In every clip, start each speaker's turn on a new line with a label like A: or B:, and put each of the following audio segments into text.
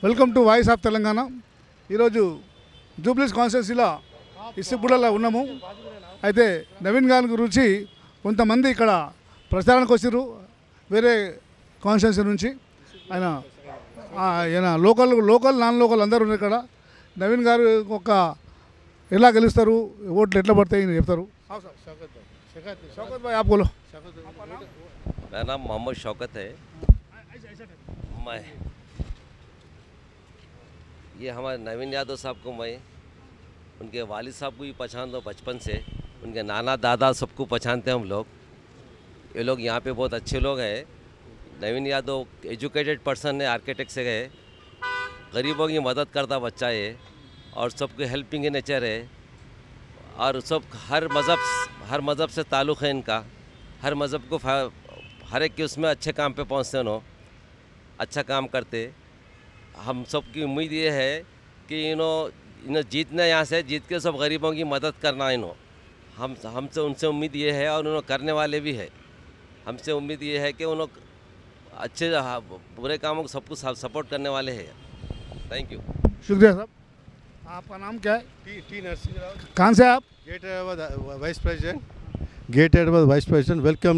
A: Welcome to voice of Telangana. ఈరోజు జూబ్లీస్ కాన్స్టిట్యున్సీలో ఇసుబుడలో ఉన్నాము. అయితే నవీన్ గారి గురించి కొంతమంది ఇక్కడ ప్రచారానికి వచ్చారు వేరే కాన్స్టిట్యున్సీ నుంచి. ఆయన లోకల్ నాన్ లోకల్ అందరూ ఉన్నారు ఇక్కడ. నవీన్ గారు ఒక ఎలా గెలుస్తారు, ఓట్లు ఎట్లా పడతాయి చెప్తారు. शौकत भाई आप बोलो.
B: मेरा नाम मोहम्मद शौकत है. मैं ये हमारे नवीन यादव साहब को मैं उनके वालिद साहब को भी पहचानता हूँ बचपन से. उनके नाना दादा सबको पहचानते हैं हम लोग. ये लोग यहाँ पे बहुत अच्छे लोग हैं. नवीन यादव एजुकेटेड पर्सन है, आर्किटेक्ट से गए, गरीबों की मदद करता बच्चा है और सबको हेल्पिंग नेचर है. और सब हर मज़हब से ताल्लुक़ है इनका. हर मज़हब को हर एक के उसमें अच्छे काम पे पहुँचते हैं, अच्छा काम करते. हम सब की उम्मीद ये है कि इन्हों जीतना यहाँ से जीत के सब गरीबों की मदद करना. हमसे उनसे उम्मीद ये है और उन्होंने करने वाले भी है. हमसे उम्मीद ये है कि उन्होंने अच्छे बुरे कामों को सबको सपोर्ट करने वाले हैं. Thank you.
A: शुक्रिया साहब. आपका नाम क्या है?
C: टी नरसिंह राव.
A: कहाँ से आप?
C: गेट वाइस प्रेसिडेंट. गेट वाइस प्रेसिडेंट. वेलकम.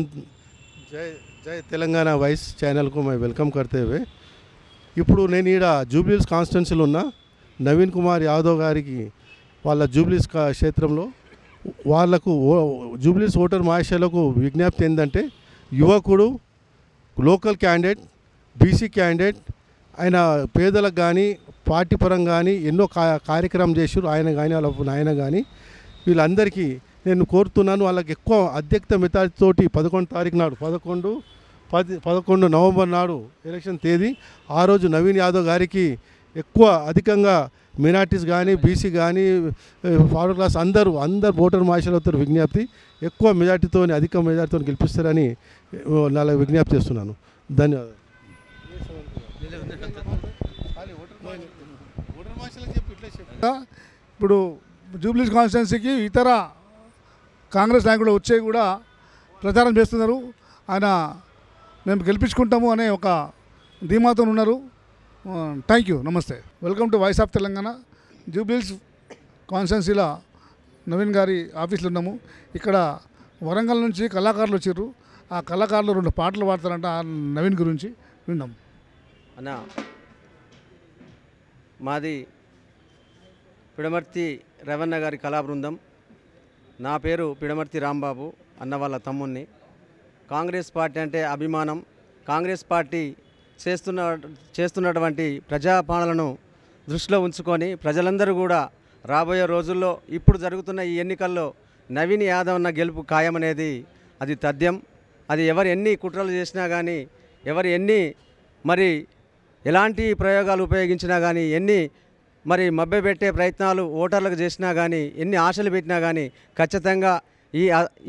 C: जय तेलंगाना वाइस चैनल को मैं वेलकम करते हुए ఇప్పుడు నేను ఈడ జూబ్లీస్ కాన్స్టిట్యున్సీలో ఉన్న నవీన్ కుమార్ యాదవ్ గారికి వాళ్ళ జూబ్లీస్ క్షేత్రంలో వాళ్లకు జూబ్లీస్ ఓటర్ మహాశయులకు విజ్ఞప్తి ఏంటంటే, యువకుడు, లోకల్ క్యాండిడేట్, బీసీ క్యాండిడేట్, ఆయన పేదలకు కానీ పార్టీ పరంగా కానీ ఎన్నో కార్యక్రమం చేశారు. ఆయన కానీ వాళ్ళ నాయన కానీ వీళ్ళందరికీ నేను కోరుతున్నాను, వాళ్ళకి ఎక్కువ అధ్యక్ష మెజారిటీతోటి 11 తారీఖు నాడు 11 నవంబర్ నాడు ఎలక్షన్ తేదీ. ఆ రోజు నవీన్ యాదవ్ గారికి అధికంగా మైనార్టీస్ కానీ బీసీ కానీ ఫార్వర్డ్ క్లాస్ అందరూ ఓటర్ మహాశయులతో విజ్ఞప్తి ఎక్కువ మెజార్టీతో అధిక మెజార్టీతో గెలిపిస్తారని నా విజ్ఞప్తి చేస్తున్నాను. ధన్యవాదాలు.
A: ఇప్పుడు జూబ్లీస్ కాన్స్టిట్యున్సీకి ఇతర కాంగ్రెస్ నాయకులు వచ్చే కూడా ప్రచారం చేస్తున్నారు. ఆయన మేము గెలిపించుకుంటాము అనే ఒక ధీమాతో ఉన్నారు. Thank you. నమస్తే. Welcome to voice of Telangana. జూబ్లీస్ కాన్స్టిట్యున్సీలో నవీన్ గారి ఆఫీస్లో ఉన్నాము. ఇక్కడ వరంగల్ నుంచి కళాకారులు వచ్చారు. ఆ కళాకారులు 2 పాటలు పాడతారంట ఆ నవీన్ గురించి విన్నాం.
D: అన్న, మాది పిడమర్తి రవణ గారి కళా బృందం. నా పేరు పిడమర్తి రాంబాబు, అన్న వాళ్ళ తమ్ముణ్ణి. కాంగ్రెస్ పార్టీ అంటే అభిమానం. కాంగ్రెస్ పార్టీ చేస్తున్నటువంటి ప్రజాపాలనను దృష్టిలో ఉంచుకొని ప్రజలందరూ కూడా రాబోయే రోజుల్లో ఇప్పుడు జరుగుతున్న ఈ ఎన్నికల్లో నవీన్ యాదవ్ అన్న గెలుపు ఖాయమనేది అది తథ్యం. అది ఎవరు ఎన్ని కుట్రలు చేసినా కానీ, ఎవరు ఎన్ని ఎలాంటి ప్రయోగాలు ఉపయోగించినా కానీ, ఎన్ని మభ్యపెట్టే ప్రయత్నాలు ఓటర్లకు చేసినా కానీ, ఎన్ని ఆశలు పెట్టినా కానీ ఖచ్చితంగా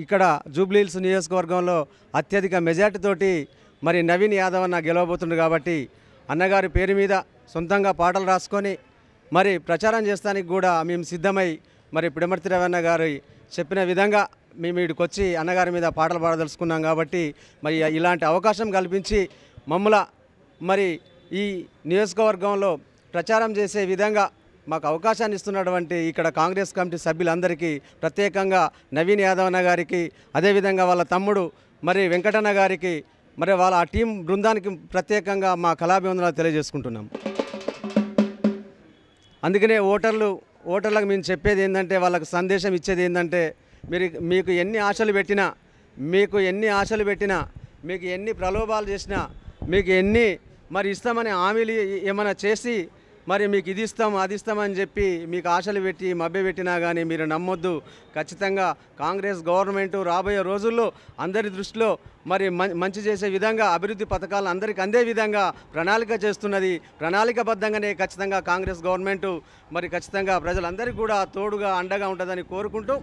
D: ఇక్కడ జూబ్లీహిల్స్ నియోజకవర్గంలో అత్యధిక మెజార్టీతోటి నవీన్ యాదవ్ అన్న గెలవబోతుండు. కాబట్టి అన్నగారి పేరు మీద సొంతంగా పాటలు రాసుకొని ప్రచారం చేస్తానికి కూడా మేము సిద్ధమై పిడమర్తి రవణ గారు చెప్పిన విధంగా మేము ఇక్కడికి వచ్చి అన్నగారి మీద పాటలు పాడదలుచుకున్నాం. కాబట్టి ఇలాంటి అవకాశం కల్పించి మమ్మల్ని ఈ నియోజకవర్గంలో ప్రచారం చేసే విధంగా మాకు అవకాశాన్ని ఇస్తున్నటువంటి ఇక్కడ కాంగ్రెస్ కమిటీ సభ్యులందరికీ, ప్రత్యేకంగా నవీన్ యాదవ్ అన్న గారికి, అదేవిధంగా వాళ్ళ తమ్ముడు వెంకటన్న గారికి, వాళ్ళ ఆ టీం బృందానికి ప్రత్యేకంగా మా కళాభివందనాలు తెలియజేసుకుంటున్నాం. అందుకనే ఓటర్లకు మేము చెప్పేది ఏంటంటే, వాళ్ళకు సందేశం ఇచ్చేది ఏంటంటే, మీకు ఎన్ని ఆశలు పెట్టినా, మీకు ఎన్ని ప్రలోభాలు చేసినా, మీకు ఎన్ని ఇస్తామని హామీలు ఏమైనా చేసి మీకు ఇది ఇస్తాం అది ఇస్తామని చెప్పి మీకు ఆశలు పెట్టి మభ్యపెట్టినా కానీ మీరు నమ్మొద్దు. ఖచ్చితంగా కాంగ్రెస్ గవర్నమెంటు రాబోయే రోజుల్లో అందరి దృష్టిలో మంచి చేసే విధంగా అభివృద్ధి పథకాలు అందరికీ అందే విధంగా ప్రణాళిక చేస్తున్నది. ప్రణాళికబద్ధంగానే ఖచ్చితంగా కాంగ్రెస్ గవర్నమెంటు ఖచ్చితంగా ప్రజలందరికీ కూడా తోడుగా అండగా ఉంటుందని కోరుకుంటూ,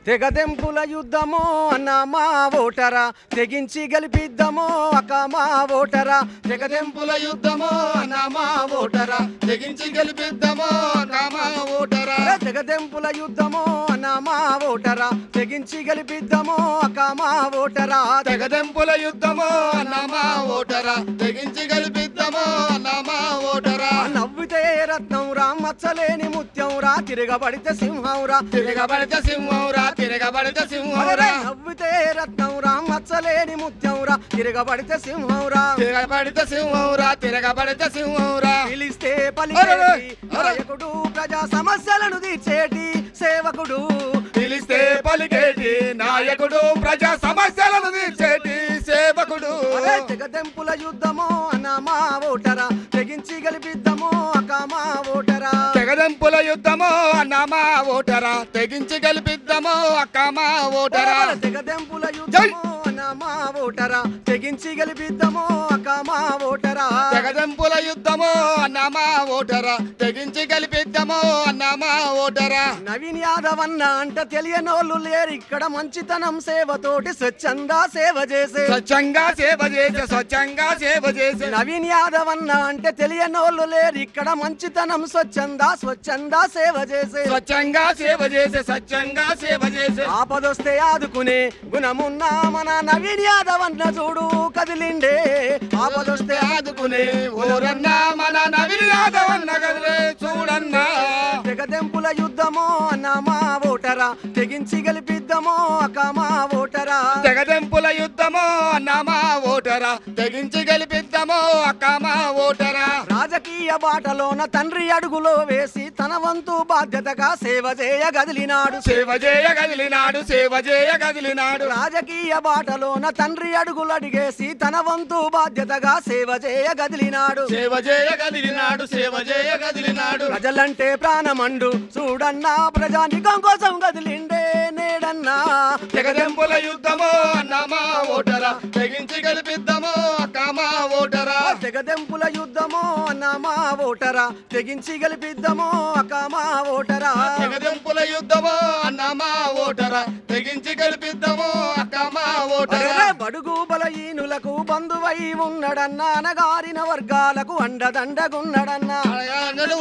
D: తెగదెంపుల యుద్ధమో అన్న మా ఓటరా, తెగించి గెలిపిద్దామో అక్క మా ఓటరా. తెగదెంపుల యుద్ధమో అన్న మా ఓటరా, తెగించి గెలిపిద్దామో అక్క మా ఓటరా. తెగదెంపుల యుద్ధమో అన్న మా ఓటరా, తెగించి గెలిపిద్దామో అక్క మా ఓటరా. తెగదెంపుల యుద్ధమో అన్న మా ఓటరా, తెగించి గెలిపిద్దామో అన్న మా ఓటరా. మచ్చలేని ముత్యంరా తిరగబడితే సింహంరా
E: తిరగబడితే సింహంరా తిరగబడితే సింహంరా
D: నవ్వితే రత్నంరా మచ్చలేని ముత్యంరా తిరగబడితే సింహంరా
E: తిరగబడితే సింహంరా తిరగబడితే సింహంరా
D: పిలిస్తే పలికేటి నాయకుడు ప్రజా సమస్యలను తీర్చేటి సేవకుడు
E: పిలిస్తే పలికేటి నాయకుడు ప్రజా సమస్యలను తీర్చేటి సేవకుడు
D: తెగదెంపుల యుద్ధమో అన్నమా ఓటరా తెగించి గెలిపిద్దామో అక్కమా ఓటరా
E: తెగదెంపుల యుద్ధమో అన్నమా ఓటరా తెగించి గెలిపిద్దామో అక్కమా ఓటరా
D: తెగదెంపుల యుద్ధమో అన్నమా ఓటరా తెగించి గెలిపిద్దామో అక్కమా ఓటరా
E: తెగదెంపుల యుద్ధమో అన్నమా ఓటరా తెగించి గెలిపిద్దామో అన్నమా ఓటరా
D: నవీన్ యాదవ్ అన్న అంట తెలియనోళ్ళు లేరు ఇక్కడ మంచితనం సేవతోటి స్వచ్ఛంగా సేవ చేసే
E: స్వచ్ఛంగా సేవ చేసే స్వచ్ఛంగా సేవ చేసే
D: నవీన్ యాదవ్ అన్న అంటే తెలియనోళ్ళు లేరు ఇక్కడ మంచితనం స్వచ్ఛంగా సేవ చేసే
E: స్వచ్ఛంగా సేవ చేసే స్వచ్ఛంగా సేవ చేసే
D: ఆపదొస్తే ఆదుకునే గుణమున్న మన నవీన్ యాదవ్ అన్న చూడు కదిలిండే ఆపదొస్తే
E: ఆదుకునే ఓరన్నా మన నవీన్ యాదవ్ అన్న కదిలే చూడన్నా
D: తెగదెంపుల యుద్ధమో అన్నమా ఓటరా తెగించి గెలిపిద్దామో అక్కమా ఓటరా
E: తెగదెంపుల యుద్ధమో అన్నమా ఓటరా తెగించి గెలిపిద్దామో అక్కమా ఓటరా
D: రాజకీయ బాటలోన తండ్రి అడుగులో వేసి తన వంతు బాధ్యతగా సేవ చేయగదిలినాడు
E: సేవ చేయగదిలినాడు సేవ చేయగదిలినాడు
D: రాజకీయ బాటలోన తండ్రి అడుగులు అడిగేసి తన వంతు బాధ్యతగా సేవ చేయగదిలినాడు
E: సేవ చేయగదిలినాడు సేవ చేయగదిలినాడు
D: ప్రజలంటే ప్రాణమండు చూడన్నా ప్రజానికం కోసం గదిలిండే నేడన్నా
E: తెగదెంపుల యుద్ధమో అన్నమా ఓటరా తెగించి గెలిపిద్దామో అక్కమా ఓటరా
D: తెగదెంపుల యుద్ధమో అన్నమా ఓటరా తెగించి గెలిపిద్దామో అక్కమా ఓటరా
E: తెగదెంపుల యుద్ధమో అన్నమా ఓటరా తెగించి గెలిపిద్దామో అక్కమా ఓటరా
D: అరే బడుగు బలహీనులకు బంధువై ఉన్నడన్నా అనగారిన వర్గాలకు అండదండగున్నడన్నా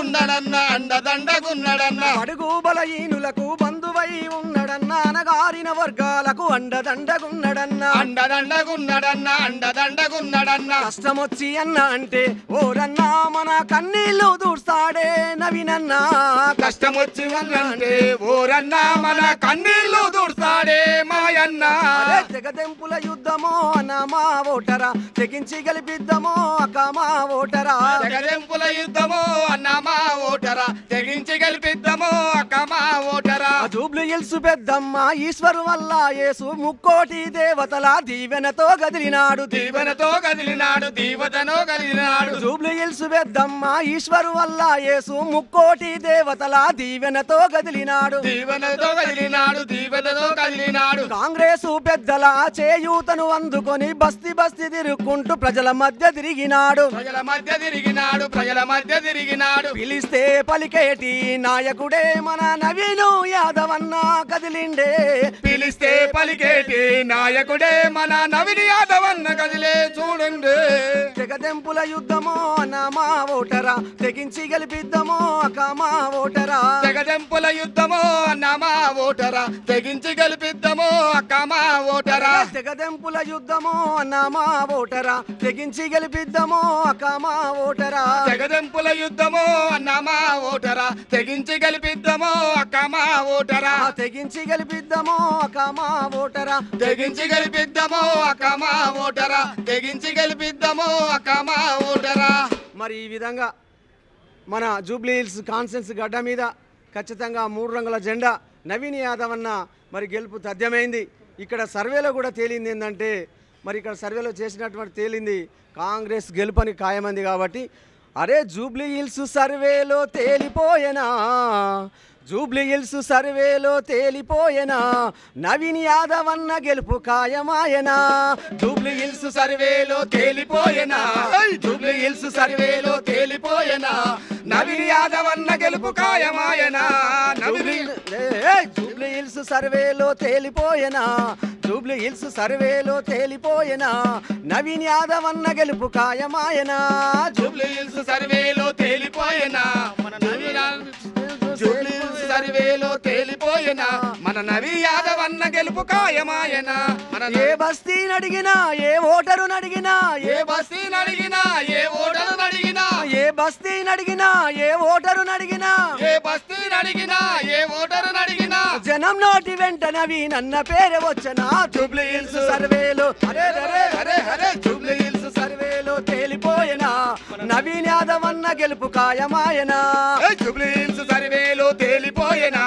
E: ఉన్నాడన్నా అండదండగున్నాడన్నా
D: బడుగు బలహీనులకు బంధువై ఉన్నడన్నా అనగారిన వర్గాలకు అండదండగున్నడన్నా
E: అండదండగున్నాడన్నా అండదండగున్నాడన్నా
D: కష్టమొచ్చి అన్న అంటే ఓరన్నా మన కన్నీళ్లు దూస్తాడే నవీనన్నా
E: కష్టం వచ్చి అంటే ఓరన్నా మన కన్నీళ్లు దూస్తాడే మాయన్న
D: అరే తెగదెంపుల యుద్ధమో అన్నమా ఓటరా తెగించి గెలిపిద్దామో అక్కమా ఓటరా
E: తెగదెంపుల యుద్ధమో అన్నమా ఓటరా తెగించి గెలిపిద్దామో అక్కమా ఓటరా
D: జూబ్లీ హిల్స్ పెద్దమ్మ ఈశ్వరు వల్ల యేసు ముక్కోటి దేవతల దీవెనతో గదిలినాడు
E: దీవెనతో కదిలినాడు దీవతనో కదిలినాడు
D: జూబ్లీ హిల్స్ పెద్దమ్మ ఈశ్వరు వల్ల యేసు ముక్కోటి దేవతల దీవెనతో గదిలినాడు
E: దీవెనతో కదిలినాడు దీవెనతో కదిలినాడు
D: కాంగ్రెసు పెద్దల చేయూతను అందుకొని బస్తి బస్తి తిరుగుకుంటూ ప్రజల మధ్య తిరిగినాడు
E: ప్రజల మధ్య తిరిగినాడు ప్రజల మధ్య తిరిగినాడు
D: పిలిస్తే పలికేటి నాయకుడే మన నవీను యాదవ్ అన్న కదిలిండే
E: పిలిస్తే పలికేటి నాయకుడే మన నవీన్ యాదవ్ అన్న కదిలే చూడండి
D: తెగదెంపుల యుద్ధమో అన్నమా ఓటరా తెగించి గెలిపిద్దామో అక్కమా ఓటరా
E: తెగదెంపుల యుద్ధమో అన్నమా ఓటరా తెగించి గెలిపిద్దామో అక్కమా ఓటరా
D: తెగదెంపుల యుద్ధమో అన్నమా ఓటరా తెగించి గెలిపిద్దామో అక్కమా ఓటరా
E: తెగదెంపుల యుద్ధమో అన్నమా ఓటరా తెగించి గెలిపిద్దామో అక్కమా ఓటరా
D: తెగించి గెలిపిద్దామో అక్కమా ఓటరా
E: తెగించి గెలిపిద్దామో అక్కమా ఓటరా తెగించి గెలిపిద్దామో అక్కమా ఓటరా
D: మరి ఈ విధంగా మన జూబ్లీ హిల్స్ కాన్ఫరెన్స్ గడ్డ మీద ఖచ్చితంగా 3 రంగుల జెండా నవీన్ యాదవ్ అన్న మరి గెలుపు తథ్యమైంది. ఇక్కడ సర్వేలో కూడా తేలింది ఏంటంటే మరి ఇక్కడ సర్వేలో చేసినటువంటి తేలింది కాంగ్రెస్ గెలుపని ఖాయమంది కాబట్టి అరే జూబ్లీ హిల్స్ సర్వేలో తేలిపోయేనా జూబ్లీ హిల్స్ సర్వేలో తేలిపోయేనా నవీన్ యాదవ్ అన్న గెలుపు ఖాయమాయనా
E: జూబ్లీ హిల్స్ సర్వేలో తేలిపోయేనా జూబ్లీ హిల్స్ సర్వేలో తేలిపోయేనా నవీన్ యాదవ్ అన్న గెలుపు ఖాయమాయనా
D: జూబ్లీ హిల్స్ సర్వేలో తేలిపోయేనా జూబ్లీ హిల్స్ సర్వేలో తేలిపోయేనా నవీన్ యాదవ్ అన్న గెలుపు ఖాయమాయనా
E: జూబ్లీ హిల్స్ సర్వేలో తేలిపోయేనా మన నవీన్ జూబ్లీ హిల్స్ సర్వేలో తేలిపోయేనా మన నవీన్ యాదవ్ అన్న గెలుపు ఖాయమాయనా మన
D: ఏ బస్తీని అడిగినా ఏ ఓటరుని అడిగినా
E: ఏ బస్తీని అడిగినా ఏ ఓటరుని అడిగినా
D: ఏ బస్తీని అడిగినా ఏ ఓటరుని అడిగినా
E: అడిగినా ఏ ఓటరుని అడిగినా
D: జనం నోటి వెంట నవీనన్న పేరు వచ్చనా
E: జూబ్లీ హిల్స్
D: సర్వేలో
E: అరే అరే అరే అరే జూబ్లీ హిల్స్
D: సర్వేలో తేలిపోయినా నవీన్ యాదవ్ అన్న గెలుపు ఖాయమాయనా
E: జూబ్లీ హిల్స్ సర్వేలో తేలిపోయేనా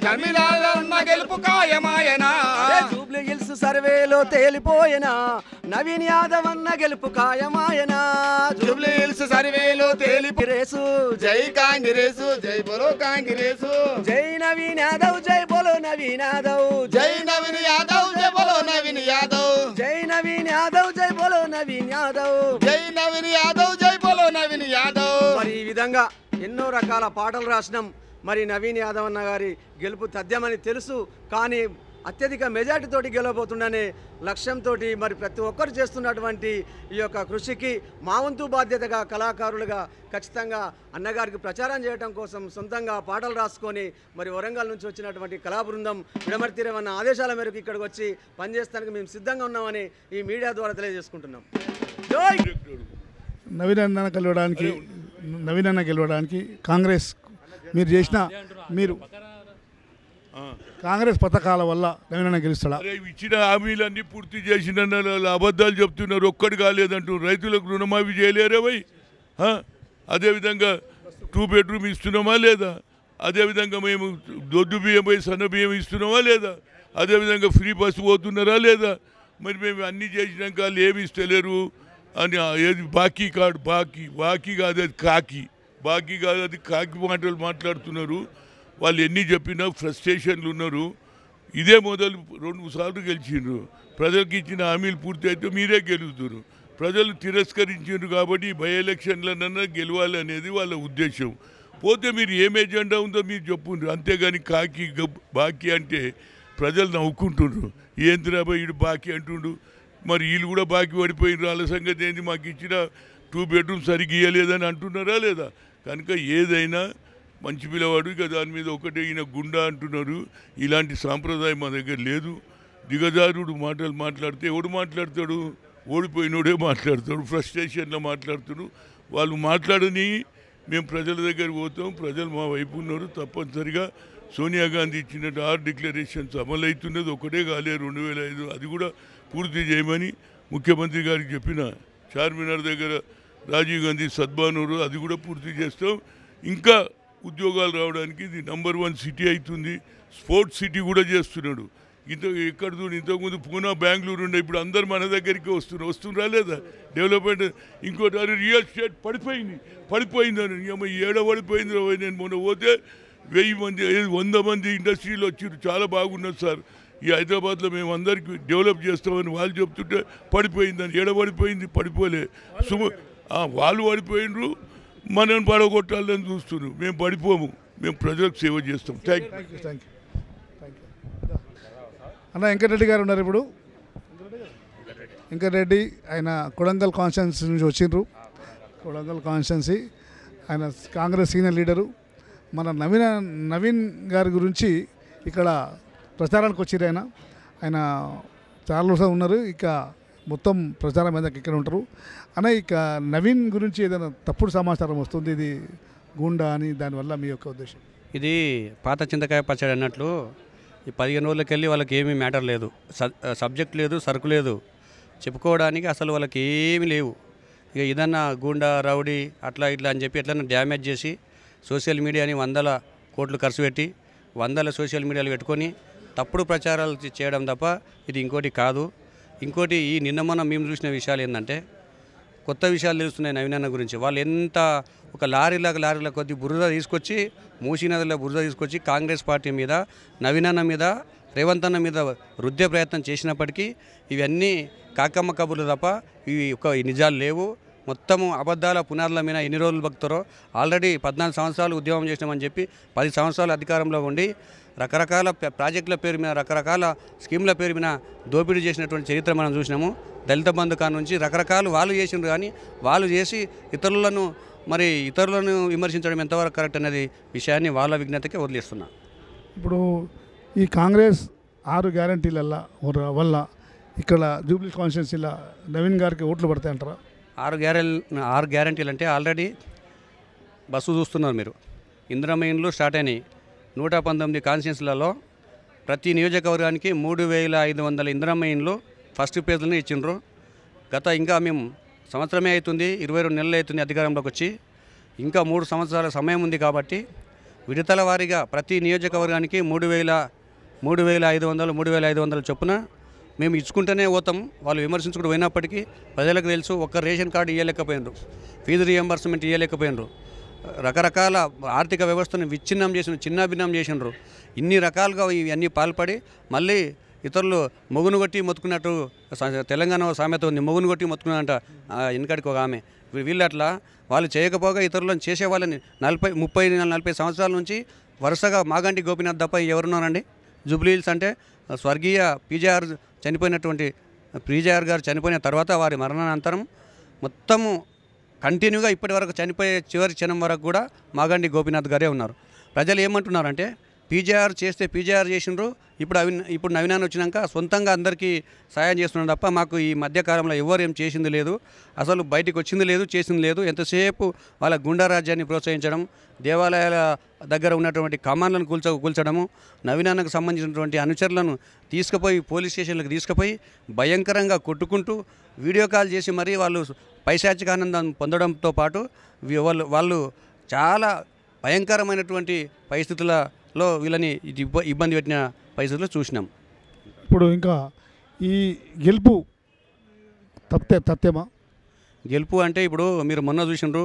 E: నవీనాదన్న గెలుపు ఖాయమాయనా
D: జూబ్లీ హిల్స్ సర్వేలో తేలిపోయినా నవీన్ యాదవ్ అన్న గెలుపు ఖాయమాయనా
E: జూబ్లీ హిల్స్ సర్వేలో
D: రేసు
E: జై కాంగ్రెస్ జై బోలో కాంగ్రెస్
D: జై నవీన్ యాదవ్ జై బోలో నవీన్ యాదవ్
E: జై నవీన్ యాదవ్ జై బోలో నవీన్ యాదవ్
D: జై నవీన్ యాదవ్ జై బోలో నవీన్ యాదవ్
E: జై నవీన్ యాదవ్ జై బోలో నవీన్ యాదవ్
D: మరి ఈ విధంగా ఎన్నో రకాల పాటలు రాసినాం. మరి నవీన్ యాదవ్ అన్న గారి గెలుపు తథ్యమని తెలుసు, కానీ అత్యధిక మెజార్టీతోటి గెలవబోతుండనే లక్ష్యంతో మరి ప్రతి ఒక్కరు చేస్తున్నటువంటి ఈ యొక్క కృషికి మా వంతు బాధ్యతగా కళాకారులుగా ఖచ్చితంగా అన్నగారికి ప్రచారం చేయడం కోసం సొంతంగా పాటలు రాసుకొని మరి వరంగల్ నుంచి వచ్చినటువంటి కళా బృందం విడమర్తిరేవన్న ఆదేశాల మేరకు ఇక్కడికి వచ్చి పనిచేస్తానికి మేము సిద్ధంగా ఉన్నామని ఈ మీడియా ద్వారా తెలియజేసుకుంటున్నాం.
A: నవీన్ అన్న గెలవడానికి కాంగ్రెస్ మీరు కాంగ్రెస్ పథకాల వల్ల నవీన్ అన్న గెలుస్తాడా?
F: ఇచ్చిన హామీలన్నీ పూర్తి చేసిన అబద్ధాలు చెప్తున్నారు, ఒక్కడు కాలేదంటున్నారు. రైతులకు రుణమాఫీ చేయలేరే భయ్. అదేవిధంగా 2 బెడ్రూమ్ ఇస్తున్నామా లేదా? అదేవిధంగా మేము దొడ్డు బియ్యం పోయి సన్న బియ్యం ఇస్తున్నామా లేదా? అదేవిధంగా ఫ్రీ బస్సు పోతున్నారా లేదా? మరి మేము అన్నీ చేసినాక వాళ్ళు ఏమి ఇస్తలేరు అని ఏది బాకీ కాదు, బాకీ కాదు, అది బాకీ కాదు, అది కాకి మాటలు మాట్లాడుతున్నారు. వాళ్ళు ఎన్ని చెప్పినా ఫ్రస్ట్రేషన్లు ఉన్నారు. ఇదే మొదలు 2 సార్లు గెలిచిండ్రు. ప్రజలకు ఇచ్చిన హామీలు పూర్తి అయితే మీరే గెలుస్తారు. ప్రజలు తిరస్కరించారు కాబట్టి బై ఎలక్షన్లనన్నా గెలవాలి అనేది వాళ్ళ ఉద్దేశం. పోతే మీరు ఏం ఎజెండా ఉందో మీరు చెప్పుండ్రు, అంతేగాని బాకీ అంటే ప్రజలు నవ్వుకుంటుండ్రు. ఏంద్రా వీడు బాకీ అంటుండు. మరి వీళ్ళు కూడా బాకీ పడిపోయినారు. వాళ్ళ సంగతి ఏంది, మాకు ఇచ్చిన 2 బెడ్రూమ్ సరిగ్గా ఇవ్వలేదని అంటున్నారా లేదా? కనుక ఏదైనా మంచి పిల్లవాడు, ఇక దాని మీద ఒకటే ఈయన గుండా అంటున్నారు. ఇలాంటి సాంప్రదాయం మా దగ్గర లేదు. దిగజారుడు మాటలు మాట్లాడితే ఎవడు మాట్లాడతాడు? ఓడిపోయినోడే మాట్లాడతాడు, ఫ్రస్ట్రేషన్లో మాట్లాడుతాడు. వాళ్ళు మాట్లాడని మేము ప్రజల దగ్గర పోతాం, ప్రజలు మా వైపు ఉన్నారు. తప్పనిసరిగా సోనియా గాంధీ ఇచ్చిన 6 డిక్లరేషన్స్ అమలవుతున్నది, ఒకటే కాలే 2005, అది కూడా పూర్తి చేయమని ముఖ్యమంత్రి గారికి చెప్పిన. చార్మినార్ దగ్గర రాజీవ్ గాంధీ సద్భావనరు అది కూడా పూర్తి చేస్తాం. ఇంకా ఉద్యోగాలు రావడానికి ఇది నంబర్ 1 సిటీ అవుతుంది. స్పోర్ట్స్ సిటీ కూడా చేస్తున్నాడు. ఎక్కడ చూడు, ఇంతకుముందు పూనా బెంగళూరు ఉండే, ఇప్పుడు అందరు మన దగ్గరికి వస్తున్నా లేదా? డెవలప్మెంట్. ఇంకోటి అది రియల్ ఎస్టేట్ పడిపోయిందని ఏడ పడిపోయింది. నేను మొన్న పోతే 1000 మంది 100 మంది ఇండస్ట్రీలు వచ్చారు, చాలా బాగున్నది సార్. ఈ హైదరాబాద్లో మేము అందరికీ డెవలప్ చేస్తామని వాళ్ళు చెప్తుంటే పడిపోయిందని. ఏడ పడిపోయింది? పడిపోలే. వాళ్ళు పడిపోయినరు, మనల్ని పడగొట్టాలని చూస్తున్నారు. మేము పడిపోము, మేము ప్రజలకు సేవ చేస్తాం. Thank you.
A: అన్న వెంకటరెడ్డి గారు ఉన్నారు ఇప్పుడు. వెంకటరెడ్డి ఆయన కొడంగల్ కాన్స్టిట్యున్సీ నుంచి వచ్చిండ్రు. కొడంగల్ కాన్స్టిట్యున్సీ ఆయన కాంగ్రెస్ సీనియర్ లీడరు. మన నవీన్ గారి గురించి ఇక్కడ ప్రచారానికి వచ్చిర్రు. ఆయన చాలా రోజులు ఉన్నారు. ఇక మొత్తం ప్రచారం మీద ఇక్కడ ఉంటారు. అనే ఇక నవీన్ గురించి ఏదైనా తప్పుడు సమాచారం వస్తుంది, ఇది గుండా అని, దానివల్ల మీ యొక్క ఉద్దేశం?
G: ఇది పాత చింతకాయ పచ్చడి అన్నట్లు ఈ 15 రోజులకి వెళ్ళి వాళ్ళకి ఏమీ మ్యాటర్ లేదు, సబ్జెక్ట్ లేదు, సరుకు లేదు, చెప్పుకోవడానికి అసలు వాళ్ళకి ఏమీ లేవు. ఇక ఏదన్నా గుండా రౌడీ అట్లా ఇట్లా అని చెప్పి ఎట్లన్నా డ్యామేజ్ చేసి సోషల్ మీడియాని 100 కోట్లు ఖర్చు పెట్టి 100 సోషల్ మీడియాలు పెట్టుకొని తప్పుడు ప్రచారాలు చేయడం తప్ప ఇది ఇంకోటి కాదు. ఇంకోటి ఈ నిన్న మనం మేము చూసిన విషయాలు ఏంటంటే కొత్త విషయాలు తెలుస్తున్నాయి నవీన్ అన్న గురించి. వాళ్ళు ఎంత ఒక లారీల కొద్ది బురద తీసుకొచ్చి, మూసీ నదిలో బురద తీసుకొచ్చి కాంగ్రెస్ పార్టీ మీద, నవీన్ అన్న మీద, రేవంత్ అన్న మీద రుద్దే ప్రయత్నం చేసినప్పటికీ ఇవన్నీ కాకమ్మ కబుర్లు తప్ప ఇవి ఈ నిజాలు లేవు. మొత్తము అబద్ధాల పునాదుల మీద ఎన్ని రోజులు బతుకుతారో. ఆల్రెడీ 14 సంవత్సరాలు ఉద్యమం చేసినామని చెప్పి 10 సంవత్సరాలు అధికారంలో ఉండి రకరకాల ప్రాజెక్టుల పేరు మీద, రకరకాల స్కీముల పేరు మీద దోపిడీ చేసినటువంటి చరిత్ర మనం చూసినాము. దళిత బంధు కాడ నుంచి రకరకాలు వాళ్ళు చేసిండ్రు, కానీ వాళ్ళు చేసి ఇతరులను విమర్శించడం ఎంతవరకు కరెక్ట్ అనేది విషయాన్ని వాళ్ళ విజ్ఞతకే వదిలేస్తున్నా.
A: ఇప్పుడు ఈ కాంగ్రెస్ 6 గ్యారంటీల వల్ల ఇక్కడ జూబ్లీ కాన్స్టిట్యున్సీలో నవీన్ గారికి ఓట్లు పడతాయి అంటారా?
G: 6 గ్యారంటీలు అంటే ఆల్రెడీ బస్సు చూస్తున్నారు మీరు. ఇందిరమ్మ ఇండ్లు స్టార్ట్ అయినాయి, 119 కాన్స్టిట్యూన్సీలలో ప్రతి నియోజకవర్గానికి 3500 ఇందిరమ్మ ఇండ్లు ఫస్ట్ పేజ్లోనే ఇచ్చిండ్రు. గత ఇంకా మేము సంవత్సరమే అవుతుంది, 22 నెలలు అవుతుంది అధికారంలోకి వచ్చి. ఇంకా 3 సంవత్సరాల సమయం ఉంది కాబట్టి విడతల వారీగా ప్రతి నియోజకవర్గానికి 3500 చొప్పున మేము ఇచ్చుకుంటూనే పోతాం. వాళ్ళు విమర్శించుకుంటూ పోయినప్పటికీ ప్రజలకు తెలుసు, ఒక్క రేషన్ కార్డు ఇవ్వలేకపోయినరు, ఫీజు రియంబర్స్మెంట్ ఇవ్వలేకపోయినరు, రకరకాల ఆర్థిక వ్యవస్థను విచ్ఛిన్నం చిన్నాభిన్నం చేసినారు. ఇన్ని రకాలుగా ఇవన్నీ పాల్పడి మళ్ళీ ఇతరులు మొగును కొట్టి మొత్తుకున్నట్టు తెలంగాణ సామెత ఉంది, మొగును కొట్టి మొత్తుకున్నారంట వెనకడికి ఒక ఆమె. వీళ్ళు అట్లా వాళ్ళు చేయకపోగా ఇతరులను చేసే వాళ్ళని 30-40 సంవత్సరాల నుంచి వరుసగా మాగంటి గోపీనాథ్ తప్ప ఎవరున్నారండి? జూబ్లీ హిల్స్ అంటే స్వర్గీయ పీజేఆర్ గారు చనిపోయిన తర్వాత వారి మరణానంతరం మొత్తము కంటిన్యూగా ఇప్పటి వరకు చనిపోయే చివరి క్షణం వరకు కూడా మాగంటి గోపీనాథ్ గారే ఉన్నారు. ప్రజలు ఏమంటున్నారంటే పీజేఆర్ చేస్తే పీజేఆర్ చేసిండ్రు, ఇప్పుడు నవీనాన్ని వచ్చినాక సొంతంగా అందరికీ సాయం చేస్తున్నారు తప్ప మాకు ఈ మధ్యకాలంలో ఎవరు ఏం చేసింది లేదు, అసలు బయటికి వచ్చింది లేదు, చేసింది లేదు. ఎంతసేపు వాళ్ళ గుండా రాజ్యాన్ని ప్రోత్సహించడం, దేవాలయాల దగ్గర ఉన్నటువంటి కమాండ్లను కూల్చడము, నవీనాన్నకు సంబంధించినటువంటి అనుచరులను తీసుకుపోయి పోలీస్ స్టేషన్లకు తీసుకుపోయి భయంకరంగా కొట్టుకుంటూ వీడియో కాల్ చేసి మరీ వాళ్ళు పైశాచిక ఆనందం పొందడంతో పాటు వాళ్ళు చాలా భయంకరమైనటువంటి పరిస్థితులలో వీళ్ళని ఇబ్బంది పెట్టిన పరిస్థితుల్లో చూసినాం.
A: ఇప్పుడు ఇంకా ఈ గెలుపు తథ్యమా? గెలుపు
G: అంటే ఇప్పుడు మీరు మొన్న చూసినారు,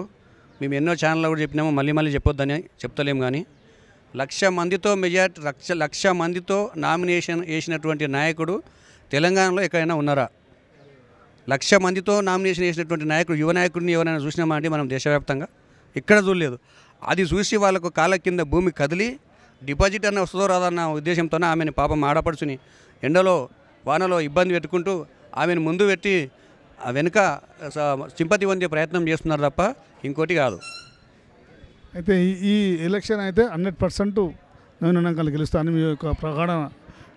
G: మేము ఎన్నో ఛానల్లో కూడా చెప్పినాము, మళ్ళీ చెప్పొద్దని చెప్తలేము. కానీ 1,00,000 మందితో మెజార్టీ 1,00,000 మందితో నామినేషన్ వేసినటువంటి నాయకుడు తెలంగాణలో ఎక్కడైనా ఉన్నారా? 1,00,000 మందితో నామినేషన్ వేసినటువంటి నాయకుడు, యువ నాయకుడిని ఎవరైనా చూసినామా అంటే మనం దేశవ్యాప్తంగా ఎక్కడ చూడలేదు. అది చూసి వాళ్ళకు కాళ్ళ కింద భూమి కదిలి డిపాజిట్ అన్న వస్తుందో రాదన్న ఉద్దేశంతోనే ఆమెను పాపం ఆడపడుచుని ఎండలో వానలో ఇబ్బంది పెట్టుకుంటూ ఆమెను ముందు పెట్టి వెనుక సింపతి పొందే ప్రయత్నం చేస్తున్నారు తప్ప ఇంకోటి కాదు.
A: అయితే ఈ ఎలక్షన్ అయితే 100% నవీనాన్న గెలుస్తానని మీ యొక్క ప్రగాఢ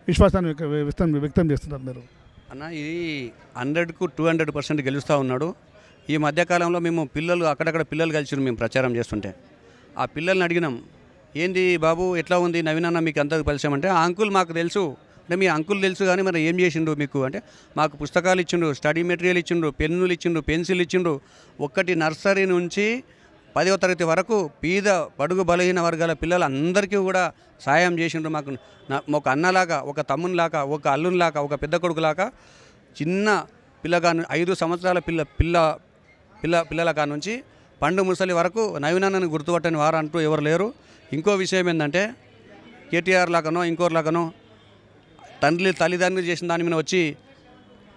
A: విశ్వాసాన్ని వ్యక్తం చేస్తున్నారు మీరు
G: అన్న. ఇది 100కు 200% గెలుస్తూ ఉన్నాడు. ఈ మధ్యకాలంలో మేము అక్కడక్కడ పిల్లలు కలిసి మేము ప్రచారం చేస్తుంటే ఆ పిల్లల్ని అడిగినాం, ఏంది బాబు ఎట్లా ఉంది నవీనాన్న మీకు అంతా పరిచయం అంటే, ఆ అంకుల్ మాకు తెలుసు అంటే, మీ అంకుల్ తెలుసు కానీ మరి ఏం చేసిండు మీకు అంటే, మాకు పుస్తకాలు ఇచ్చిండు, స్టడీ మెటీరియల్ ఇచ్చిండు, పెన్నులు ఇచ్చిండు, పెన్సిల్ ఇచ్చిండు. ఒక్కటి నర్సరీ నుంచి 10వ తరగతి వరకు పేద బడుగు బలహీన వర్గాల పిల్లలందరికీ కూడా సాయం చేసిండు. మాకు ఒక అన్నలాగా, ఒక తమ్మునిలాగా, ఒక అల్లునిలాగా, ఒక పెద్ద కొడుకులాగా, చిన్న పిల్లగా 5 సంవత్సరాల పిల్లల కాడ నుంచి పండు ముసలి వరకు నవీనాన్నని గుర్తుపట్టని వారు అంటూ ఎవరు లేరు. ఇంకో విషయం ఏంటంటే, కేటీఆర్ లాగానో ఇంకోరిలాగానో తల్లిదండ్రులు చేసిన దాని మీద వచ్చి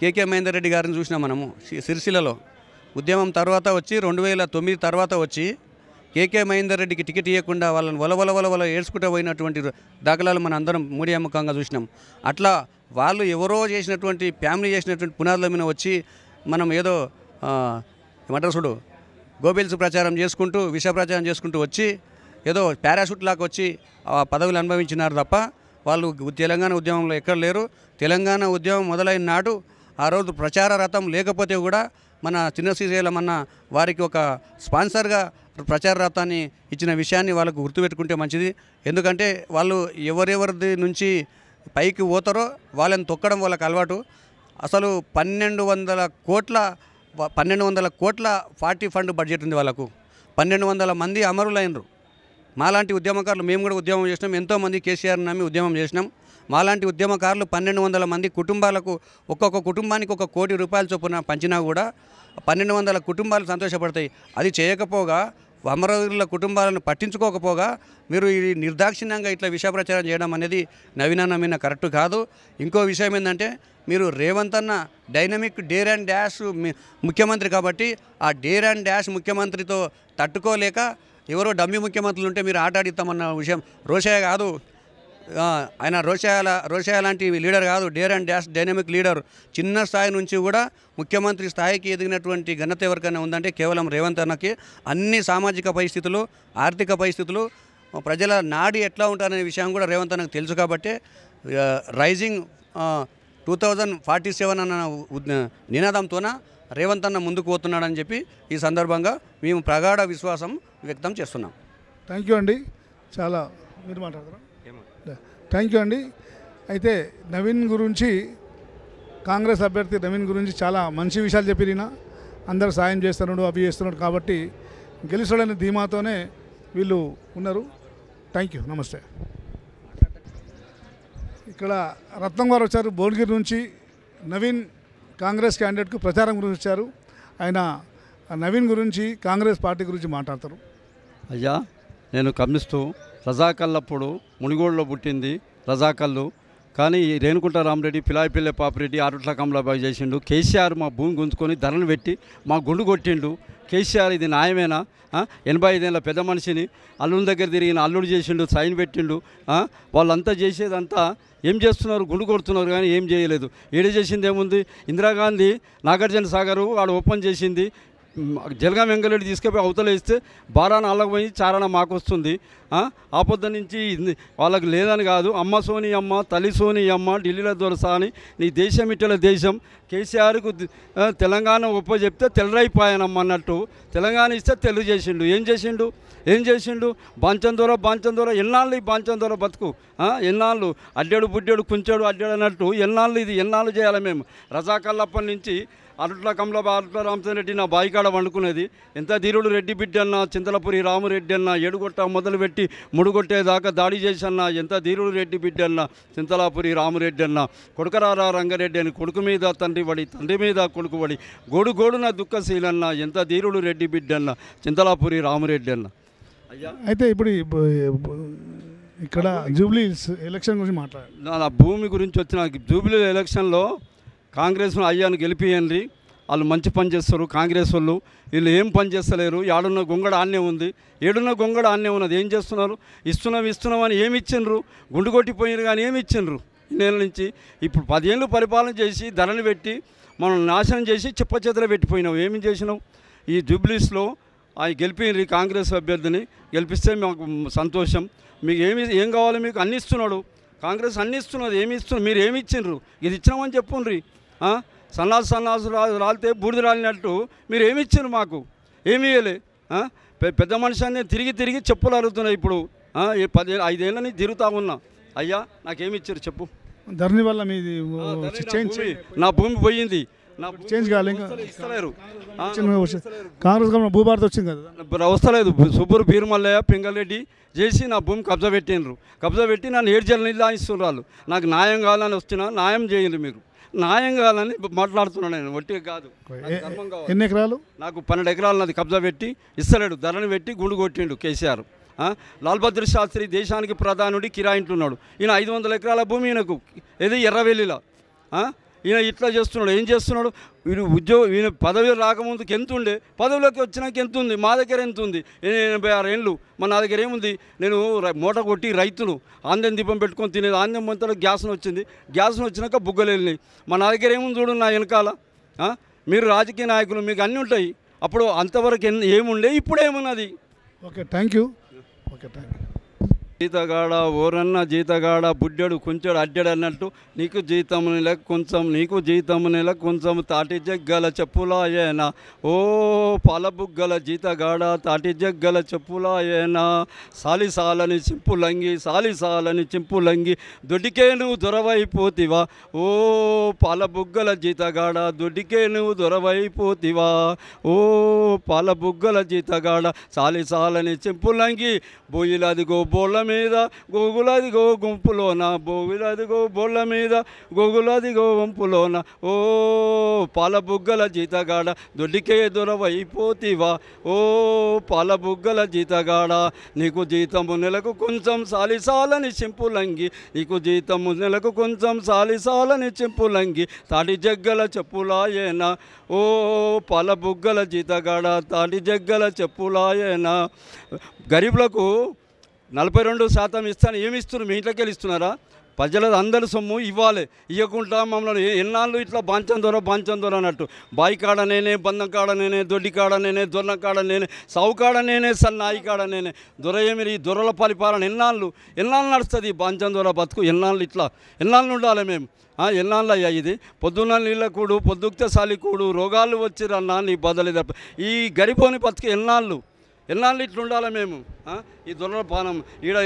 G: కేకే మహేందర్ రెడ్డి గారిని చూసినాం మనము సిరిసిల్లలో. ఉద్యమం తర్వాత వచ్చి 2009 తర్వాత వచ్చి కేకే మహేందర్ రెడ్డికి టికెట్ ఇవ్వకుండా వాళ్ళని వల ఏడ్చుకుంటూ పోయినటువంటి దాఖలాలు మన అందరం మీడియా ముఖంగా చూసినాం. అట్లా వాళ్ళు ఎవరో చేసినటువంటి ఫ్యామిలీ చేసినటువంటి పునాదుల మీద వచ్చి మనం ఏదో ఏమంటారు చూడు గోబెల్స్ ప్రచారం చేసుకుంటూ విష ప్రచారం చేసుకుంటూ వచ్చి ఏదో పారాషూట్ లాగా వచ్చి పదవులు అనుభవించినారు తప్ప వాళ్ళు తెలంగాణ ఉద్యమంలో ఎక్కడ లేరు. తెలంగాణ ఉద్యమం మొదలైన నాడు ఆ రోజు ప్రచార రథం లేకపోతే కూడా మన చిన్న శ్రీశైలం వారికి ఒక స్పాన్సర్గా ప్రచార రథాన్ని ఇచ్చిన విషయాన్ని వాళ్ళకు గుర్తుపెట్టుకుంటే మంచిది. ఎందుకంటే వాళ్ళు ఎవరెవరి నుంచి పైకి పోతారో వాళ్ళని తొక్కడం వాళ్ళకి అలవాటు. అసలు 1200 కోట్ల పార్టీ ఫండ్ బడ్జెట్ ఉంది వాళ్ళకు. 1200 మంది అమరులైనరు. మాలాంటి ఉద్యమకారులు మేము కూడా ఉద్యమం చేసినాం, ఎంతోమంది కేసీఆర్ నమ్మి ఉద్యమం చేసినాం. మాలాంటి ఉద్యమకారులు 1200 మంది కుటుంబాలకు ఒక్కొక్క కుటుంబానికి 1 కోటి రూపాయల చొప్పున పంచినా కూడా 1200 కుటుంబాలు సంతోషపడతాయి. అది చేయకపోగా అమరవీరుల కుటుంబాలను పట్టించుకోకపోగా మీరు ఈ నిర్దాక్షిణ్యంగా ఇట్లా విష ప్రచారం చేయడం అనేది నవీనాన్న మీద కరెక్ట్ కాదు. ఇంకో విషయం ఏంటంటే, మీరు రేవంత్ అన్న డైనమిక్ డేర్ అండ్ డాష్ ముఖ్యమంత్రి కాబట్టి ఆ డేర్ అండ్ డాష్ ముఖ్యమంత్రితో తట్టుకోలేక ఎవరో డమ్మీ ముఖ్యమంత్రులు ఉంటే మీరు ఆట ఆడిస్తామన్న విషయం రోషయ్య కాదు. ఆయన రోషయ్య లాంటి లీడర్ కాదు. Dare and dash dynamic leader. చిన్న స్థాయి నుంచి కూడా ముఖ్యమంత్రి స్థాయికి ఎదిగినటువంటి ఘనత ఎవరికైనా ఉందంటే కేవలం రేవంత్ అన్నకి. అన్ని సామాజిక పరిస్థితులు, ఆర్థిక పరిస్థితులు, ప్రజల నాడి ఎట్లా ఉంటారనే విషయం కూడా రేవంత్ అన్నకు తెలుసు. కాబట్టి రైజింగ్ 2047 అన్న నినాదంతోన రేవంత్ అన్న ముందుకు పోతున్నాడని చెప్పి ఈ సందర్భంగా మేము ప్రగాఢ విశ్వాసం వ్యక్తం చేస్తున్నాం.
A: థ్యాంక్ యూ అండి. చాలా మీరు మాట్లాడతారా? థ్యాంక్ యూ అండి. అయితే నవీన్ గురించి, కాంగ్రెస్ అభ్యర్థి నవీన్ గురించి చాలా మంచి విషయాలు చెప్పిన, అందరు సాయం చేస్తున్నాడు, అవి చేస్తున్నాడు కాబట్టి గెలుస్తాడనే ధీమాతోనే వీళ్ళు ఉన్నారు. థ్యాంక్ యూ, నమస్తే. ఇక్కడ రత్నం గారు వచ్చారు భువనగిరి నుంచి. నవీన్ కాంగ్రెస్ క్యాండిడేట్కు ప్రచారం గురించి వచ్చారు. ఆయన నవీన్ గురించి, కాంగ్రెస్ పార్టీ గురించి మాట్లాడతారు.
H: అయ్యా, నేను కమ్యూనిస్టు రజాకల్లప్పుడు మునిగోడులో పుట్టింది రజాకల్లు. కానీ ఈ రేణుకుంట రామరెడ్డి, పిలాయిపిల్లె పాపిరెడ్డి, ఆరుట్ల కమలాబాయి చేసిండు. కేసీఆర్ మా భూమి గుంజుకొని ధరలు పెట్టి మా గుండు కొట్టిండు. కేసీఆర్ ఇది న్యాయమేనా? 85 ఏళ్ళ పెద్ద మనిషిని అల్లుడి దగ్గర తిరిగిన అల్లుడు చేసిండు, సైన్ పెట్టిండు. వాళ్ళంతా చేసేదంతా ఏం చేస్తున్నారు? గుండు కొడుతున్నారు కానీ ఏం చేయలేదు. ఏడ చేసింది ఏముంది? ఇందిరాగాంధీ నాగార్జున సాగరు వాడు ఓపెన్ చేసింది. జలగా వెంగళరెడ్డి తీసుకుపోయి అవతల వేస్తే బారాన వాళ్ళకి పోయి చారణ మాకు వస్తుంది. ఆ పొద్దు నుంచి వాళ్ళకి లేదని కాదు. అమ్మ సోని అమ్మ, తల్లి సోని అమ్మ, ఢిల్లీలో దొరసా అని నీ దేశం ఇట్టల దేశం. కేసీఆర్కు తెలంగాణ ఒప్ప చెప్తే తెల్లరైపోయానమ్మ అన్నట్టు తెలంగాణ ఇస్తే తెలు చేసిండు. ఏం చేసిండు? బాంచందోర ఎన్నాళ్ళు ఈ బాంచందోర బతుకు? ఎన్నాళ్ళు అడ్డాడు బుడ్డాడు కుంచాడు అడ్డాడు అన్నట్టు ఎన్నాళ్ళు చేయాలి మేము? రజాకల్లప్పటి నుంచి అరుట్ల కమలాబాయి, అరుట్ల రామచంద్రెడ్డి నా బాయికాడ వండుకునేది. ఎంత ధీరుడు రెడ్డి బిడ్డ అన్న, చింతలపురి రామరెడ్డి అన్న, ఏడుగొట్ట మొదలుపెట్టి ముడుగొట్టేదాకా దాడి చేసన్న ఎంత ధీరుడు రెడ్డి బిడ్డ అన్న, చింతలాపురి రామరెడ్డి అన్న, కొడుకరారా రంగారెడ్డి అని కొడుకు మీద తండ్రి పడి, తండ్రి మీద కొడుకు పడి, గోడుగోడున దుఃఖశీలన్న ఎంత ధీరుడు రెడ్డి బిడ్డ అన్న, చింతలాపురి రామరెడ్డి అన్న. అయ్యా,
A: అయితే ఇప్పుడు ఇక్కడ జూబ్లీ ఎలక్షన్ గురించి మాట్లాడారు.
H: నా భూమి గురించి వచ్చిన జూబ్లీ ఎలక్షన్లో కాంగ్రెస్ అయ్యాను గెలిపియండి. వాళ్ళు మంచి పని చేస్తారు కాంగ్రెస్ వాళ్ళు. వీళ్ళు ఏం పని చేస్తలేరు. ఏడున్న గొంగడ ఆన్నే ఉంది, ఉన్నది. ఏం చేస్తున్నారు? ఇస్తున్నాం అని ఏమి ఇచ్చిండ్రు? గుండు కొట్టిపోయినారు కానీ ఏమి ఇచ్చిండ్రు? ఈ నెల నుంచి ఇప్పుడు 10 ఏళ్ళు పరిపాలన చేసి ధరలు పెట్టి మనం నాశనం చేసి చిప్ప చేతిలో పెట్టిపోయినాం. ఏమి చేసినావు? ఈ జూబ్లీస్లో ఆయన గెలిపియండి, కాంగ్రెస్ అభ్యర్థిని గెలిపిస్తే మాకు సంతోషం. మీకు ఏం కావాలి? మీకు అన్ని ఇస్తున్నాడు కాంగ్రెస్, అన్ని ఇస్తున్నది. మీరు ఏమి ఇచ్చిండ్రు? ఇది ఇచ్చినామని చెప్పుండ్రి. సన్నాసు రాలితే బూడిద రాలినట్టు మీరు ఏమి ఇచ్చిండ్రు? మాకు ఏమి ఇవ్వలే. పెద్ద మనిషి అని తిరిగి చెప్పులు అరుగుతున్నాయి. ఇప్పుడు 5 ఏళ్ళ నుంచి తిరుగుతా ఉన్నా. అయ్యా, నాకేమి ఇచ్చారు చెప్పు?
A: ధరణి వల్ల మీది
H: నా భూమి పోయింది.
A: చేంజ్ కావాలి, ఇంకా
H: ఇస్తలేరు.
A: కాంగ్రెస్ గవర్నమెంట్ భూభారత్ వచ్చింది కదా,
H: వస్తలేదు. సుబ్బూరు పీరుమల్లయ్య, పింగళరెడ్డి చేసి నా భూమి కబ్జా పెట్టినరు. కబ్జా పెట్టి నన్ను 7 జల నీళ్ళు ఇస్తున్నారు. నాకు న్యాయం కావాలని వస్తున్నా, న్యాయం చేయండి. మీరు న్యాయం కావాలని మాట్లాడుతున్నాను. నేను ఒట్టిగా కాదు.
A: ఎన్ని ఎకరాలు?
H: నాకు 12 ఎకరాలు నాది కబ్జా పెట్టి ఇస్తలేడు. ధరని పెట్టి గుండు కొట్టిండు కేసీఆర్. లాల్ బహదూర్ శాస్త్రి దేశానికి ప్రధానుడి కిరాయింటున్నాడు. ఈయన 500 ఎకరాల భూమి ఈయనకు, ఏది ఎర్రవెల్లిలో. ఈయన ఇట్లా చేస్తున్నాడు. ఏం చేస్తున్నాడు? ఈయన పదవి రాకముందుకు ఎంత ఉండే, పదవిలోకి వచ్చినాక ఎంత ఉంది? మా దగ్గర ఎంత ఉంది? 86 ఏళ్ళు. నా దగ్గర ఏముంది? నేను మూట కొట్టి రైతును ఆందెం దీపం పెట్టుకొని తినేది. ఆందెం మొత్తంలో గ్యాస్ను వచ్చినాక బుగ్గలు వెళ్ళినాయి. నా దగ్గర ఏముంది చూడు నా వెనకాల. మీరు రాజకీయ నాయకులు, మీకు అన్నీ ఉంటాయి. అప్పుడు అంతవరకు ఏముండే, ఇప్పుడు ఏమున్నది?
A: Okay, thank you.
H: జీతగాడ ఓరన్న జీతగాడ బుడ్డాడు కొంచెడు అడ్డాడు అన్నట్టు నీకు జీతం నెల కొంచెం తాటి జగ్గల చెప్పులాయేనా ఓ పాలబుగ్గల జీతగాడ తాటి జగ్గల చెప్పులాయేనా సాలిసాలని చింపులంగి దొడ్డికే నువ్వు దొరవైపోతివా ఓ పాలబుగ్గల జీతగాడ దొడ్డికే నువ్వు దొరవైపోతివా ఓ పాలబుగ్గల జీతగాడ సాలిసాలని చింపులంగి బొయ్యిలదిగో బోళ్ళ మీద గోగులదిగో గుంపులోన బోగులదిగో బోళ్ళ మీద గోగులదిగో గుంపులోన ఓ పాలబుగ్గల జీతగాడ దొడ్డికే దొరవైపోతివా ఓ పాలబుగ్గల జీతగాడ నీకు జీతము నెలకు కొంచెం సాలిసాలని చింపులంగి నీకు జీతము నెలకు కొంచెం సాలిసాలని చింపులంగి తాటి జగ్గల చెప్పులాయేనా ఓ పాలబుగ్గల జీతగాడ తాటి జగ్గల చెప్పులాయేనా గరీబులకు 42% ఇస్తాను. ఏమి ఇస్తున్నారు? మీ ఇంట్లోకి వెళ్ళి ఇస్తున్నారా? ప్రజల అందరి సొమ్ము ఇవ్వాలి. ఇవ్వకుండా మమ్మల్ని ఎన్నాళ్ళు ఇట్లా బాంచం దొర అన్నట్టు బాయి కాడ నేనే, బంధం కాడ నేనే, దొడ్డి కాడ నేనే, దొన్న కాడ నేనే, సావు కాడ నేనే, సన్నాయి కాడ నేనే. దొర ఏమి? ఈ దొరల పరిపాలన ఎన్నాళ్ళు నడుస్తుంది? బాంచం దొర బతుకు ఎన్నాళ్ళు ఉండాలి మేము? ఎన్నాళ్ళు అయ్యా ఇది? పొద్దున్న నీళ్ళ కూడు, పొద్దుక్తే సాలి కూడు, రోగాలు వచ్చిరన్నా నీ బదలి తప్ప ఈ గరిపోని బతుకు ఎన్నాళ్ళు ఇట్లా ఉండాలి మేము? ఈ దొరల పానం ఈడ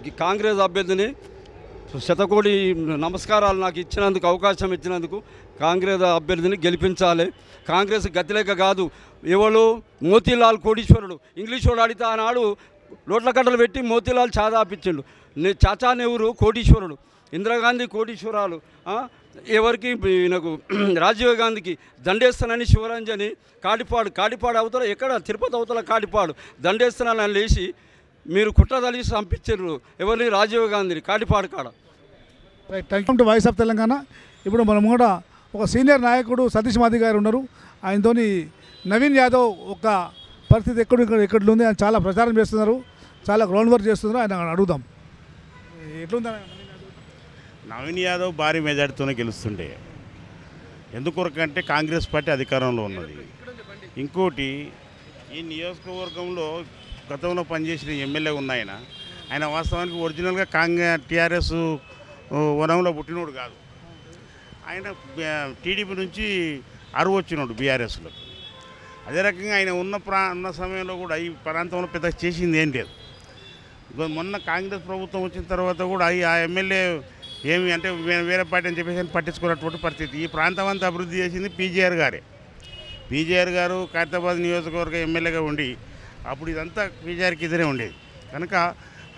H: ఈ కాంగ్రెస్ అభ్యర్థిని శతకోటి నమస్కారాలు నాకు ఇచ్చినందుకు, అవకాశం ఇచ్చినందుకు. కాంగ్రెస్ అభ్యర్థిని గెలిపించాలి. కాంగ్రెస్ గతిలేక కాదు, ఎవరు మోతీలాల్ కోటీశ్వరుడు ఇంగ్లీష్ వాడు అడిగితే ఆనాడు లోట్ల కట్టలు పెట్టి మోతీలాల్ చాదాపించిండు. చాచా నెహ్రూ కోటీశ్వరుడు, ఇందిరాగాంధీ కోటీశ్వరాలు. ఎవరికి నాకు రాజీవ్ గాంధీకి దండేస్తానని శివరంజని కాటిపాడు అవతల ఎక్కడ తిరుపతి అవతల కాటిపాడు దండేస్తానని లేచి మీరు కుట్రదలిసి పంపించారు ఎవరిని? రాజీవ్ గాంధీని కాటిపాడు కాడ.
A: Right, thank you to voice of Telangana. ఇప్పుడు మనం కూడా ఒక సీనియర్ నాయకుడు సతీష్ మాది గారు ఉన్నారు. ఆయనతో నవీన్ యాదవ్ ఒక పరిస్థితి ఎక్కడుంది ఆయన చాలా ప్రచారం చేస్తున్నారు, చాలా గ్రౌండ్ వర్క్ చేస్తున్నారు. ఆయన అడుగుదాం ఎట్లుంది.
I: నవీన్ యాదవ్ భారీ మెజార్టీతోనే గెలుస్తుండే. ఎందుకొరకంటే కాంగ్రెస్ పార్టీ అధికారంలో ఉన్నది. ఇంకోటి ఈ నియోజకవర్గంలో గతంలో పనిచేసిన ఎమ్మెల్యే ఉన్నాయన, ఆయన వాస్తవానికి ఒరిజినల్గా టీఆర్ఎస్ వనంలో పుట్టినోడు కాదు. ఆయన టీడీపీ నుంచి అరువు వచ్చినోడు బీఆర్ఎస్లో. అదే రకంగా ఆయన ఉన్న సమయంలో కూడా ఈ ప్రాంతంలో పెద్ద చేసింది ఏం లేదు. మొన్న కాంగ్రెస్ ప్రభుత్వం వచ్చిన తర్వాత కూడా ఆ ఎమ్మెల్యే ఏమి అంటే వేరే పార్టీ అని చెప్పేసి పట్టించుకున్నటువంటి పరిస్థితి. ఈ ప్రాంతం అంతా అభివృద్ధి చేసింది పీజేఆర్ గారే. పీజేఆర్ గారు ఖైరతాబాద్ నియోజకవర్గ ఎమ్మెల్యేగా ఉండి అప్పుడు ఇదంతా పీజేఆర్కి ఇద్దరే ఉండేది. కనుక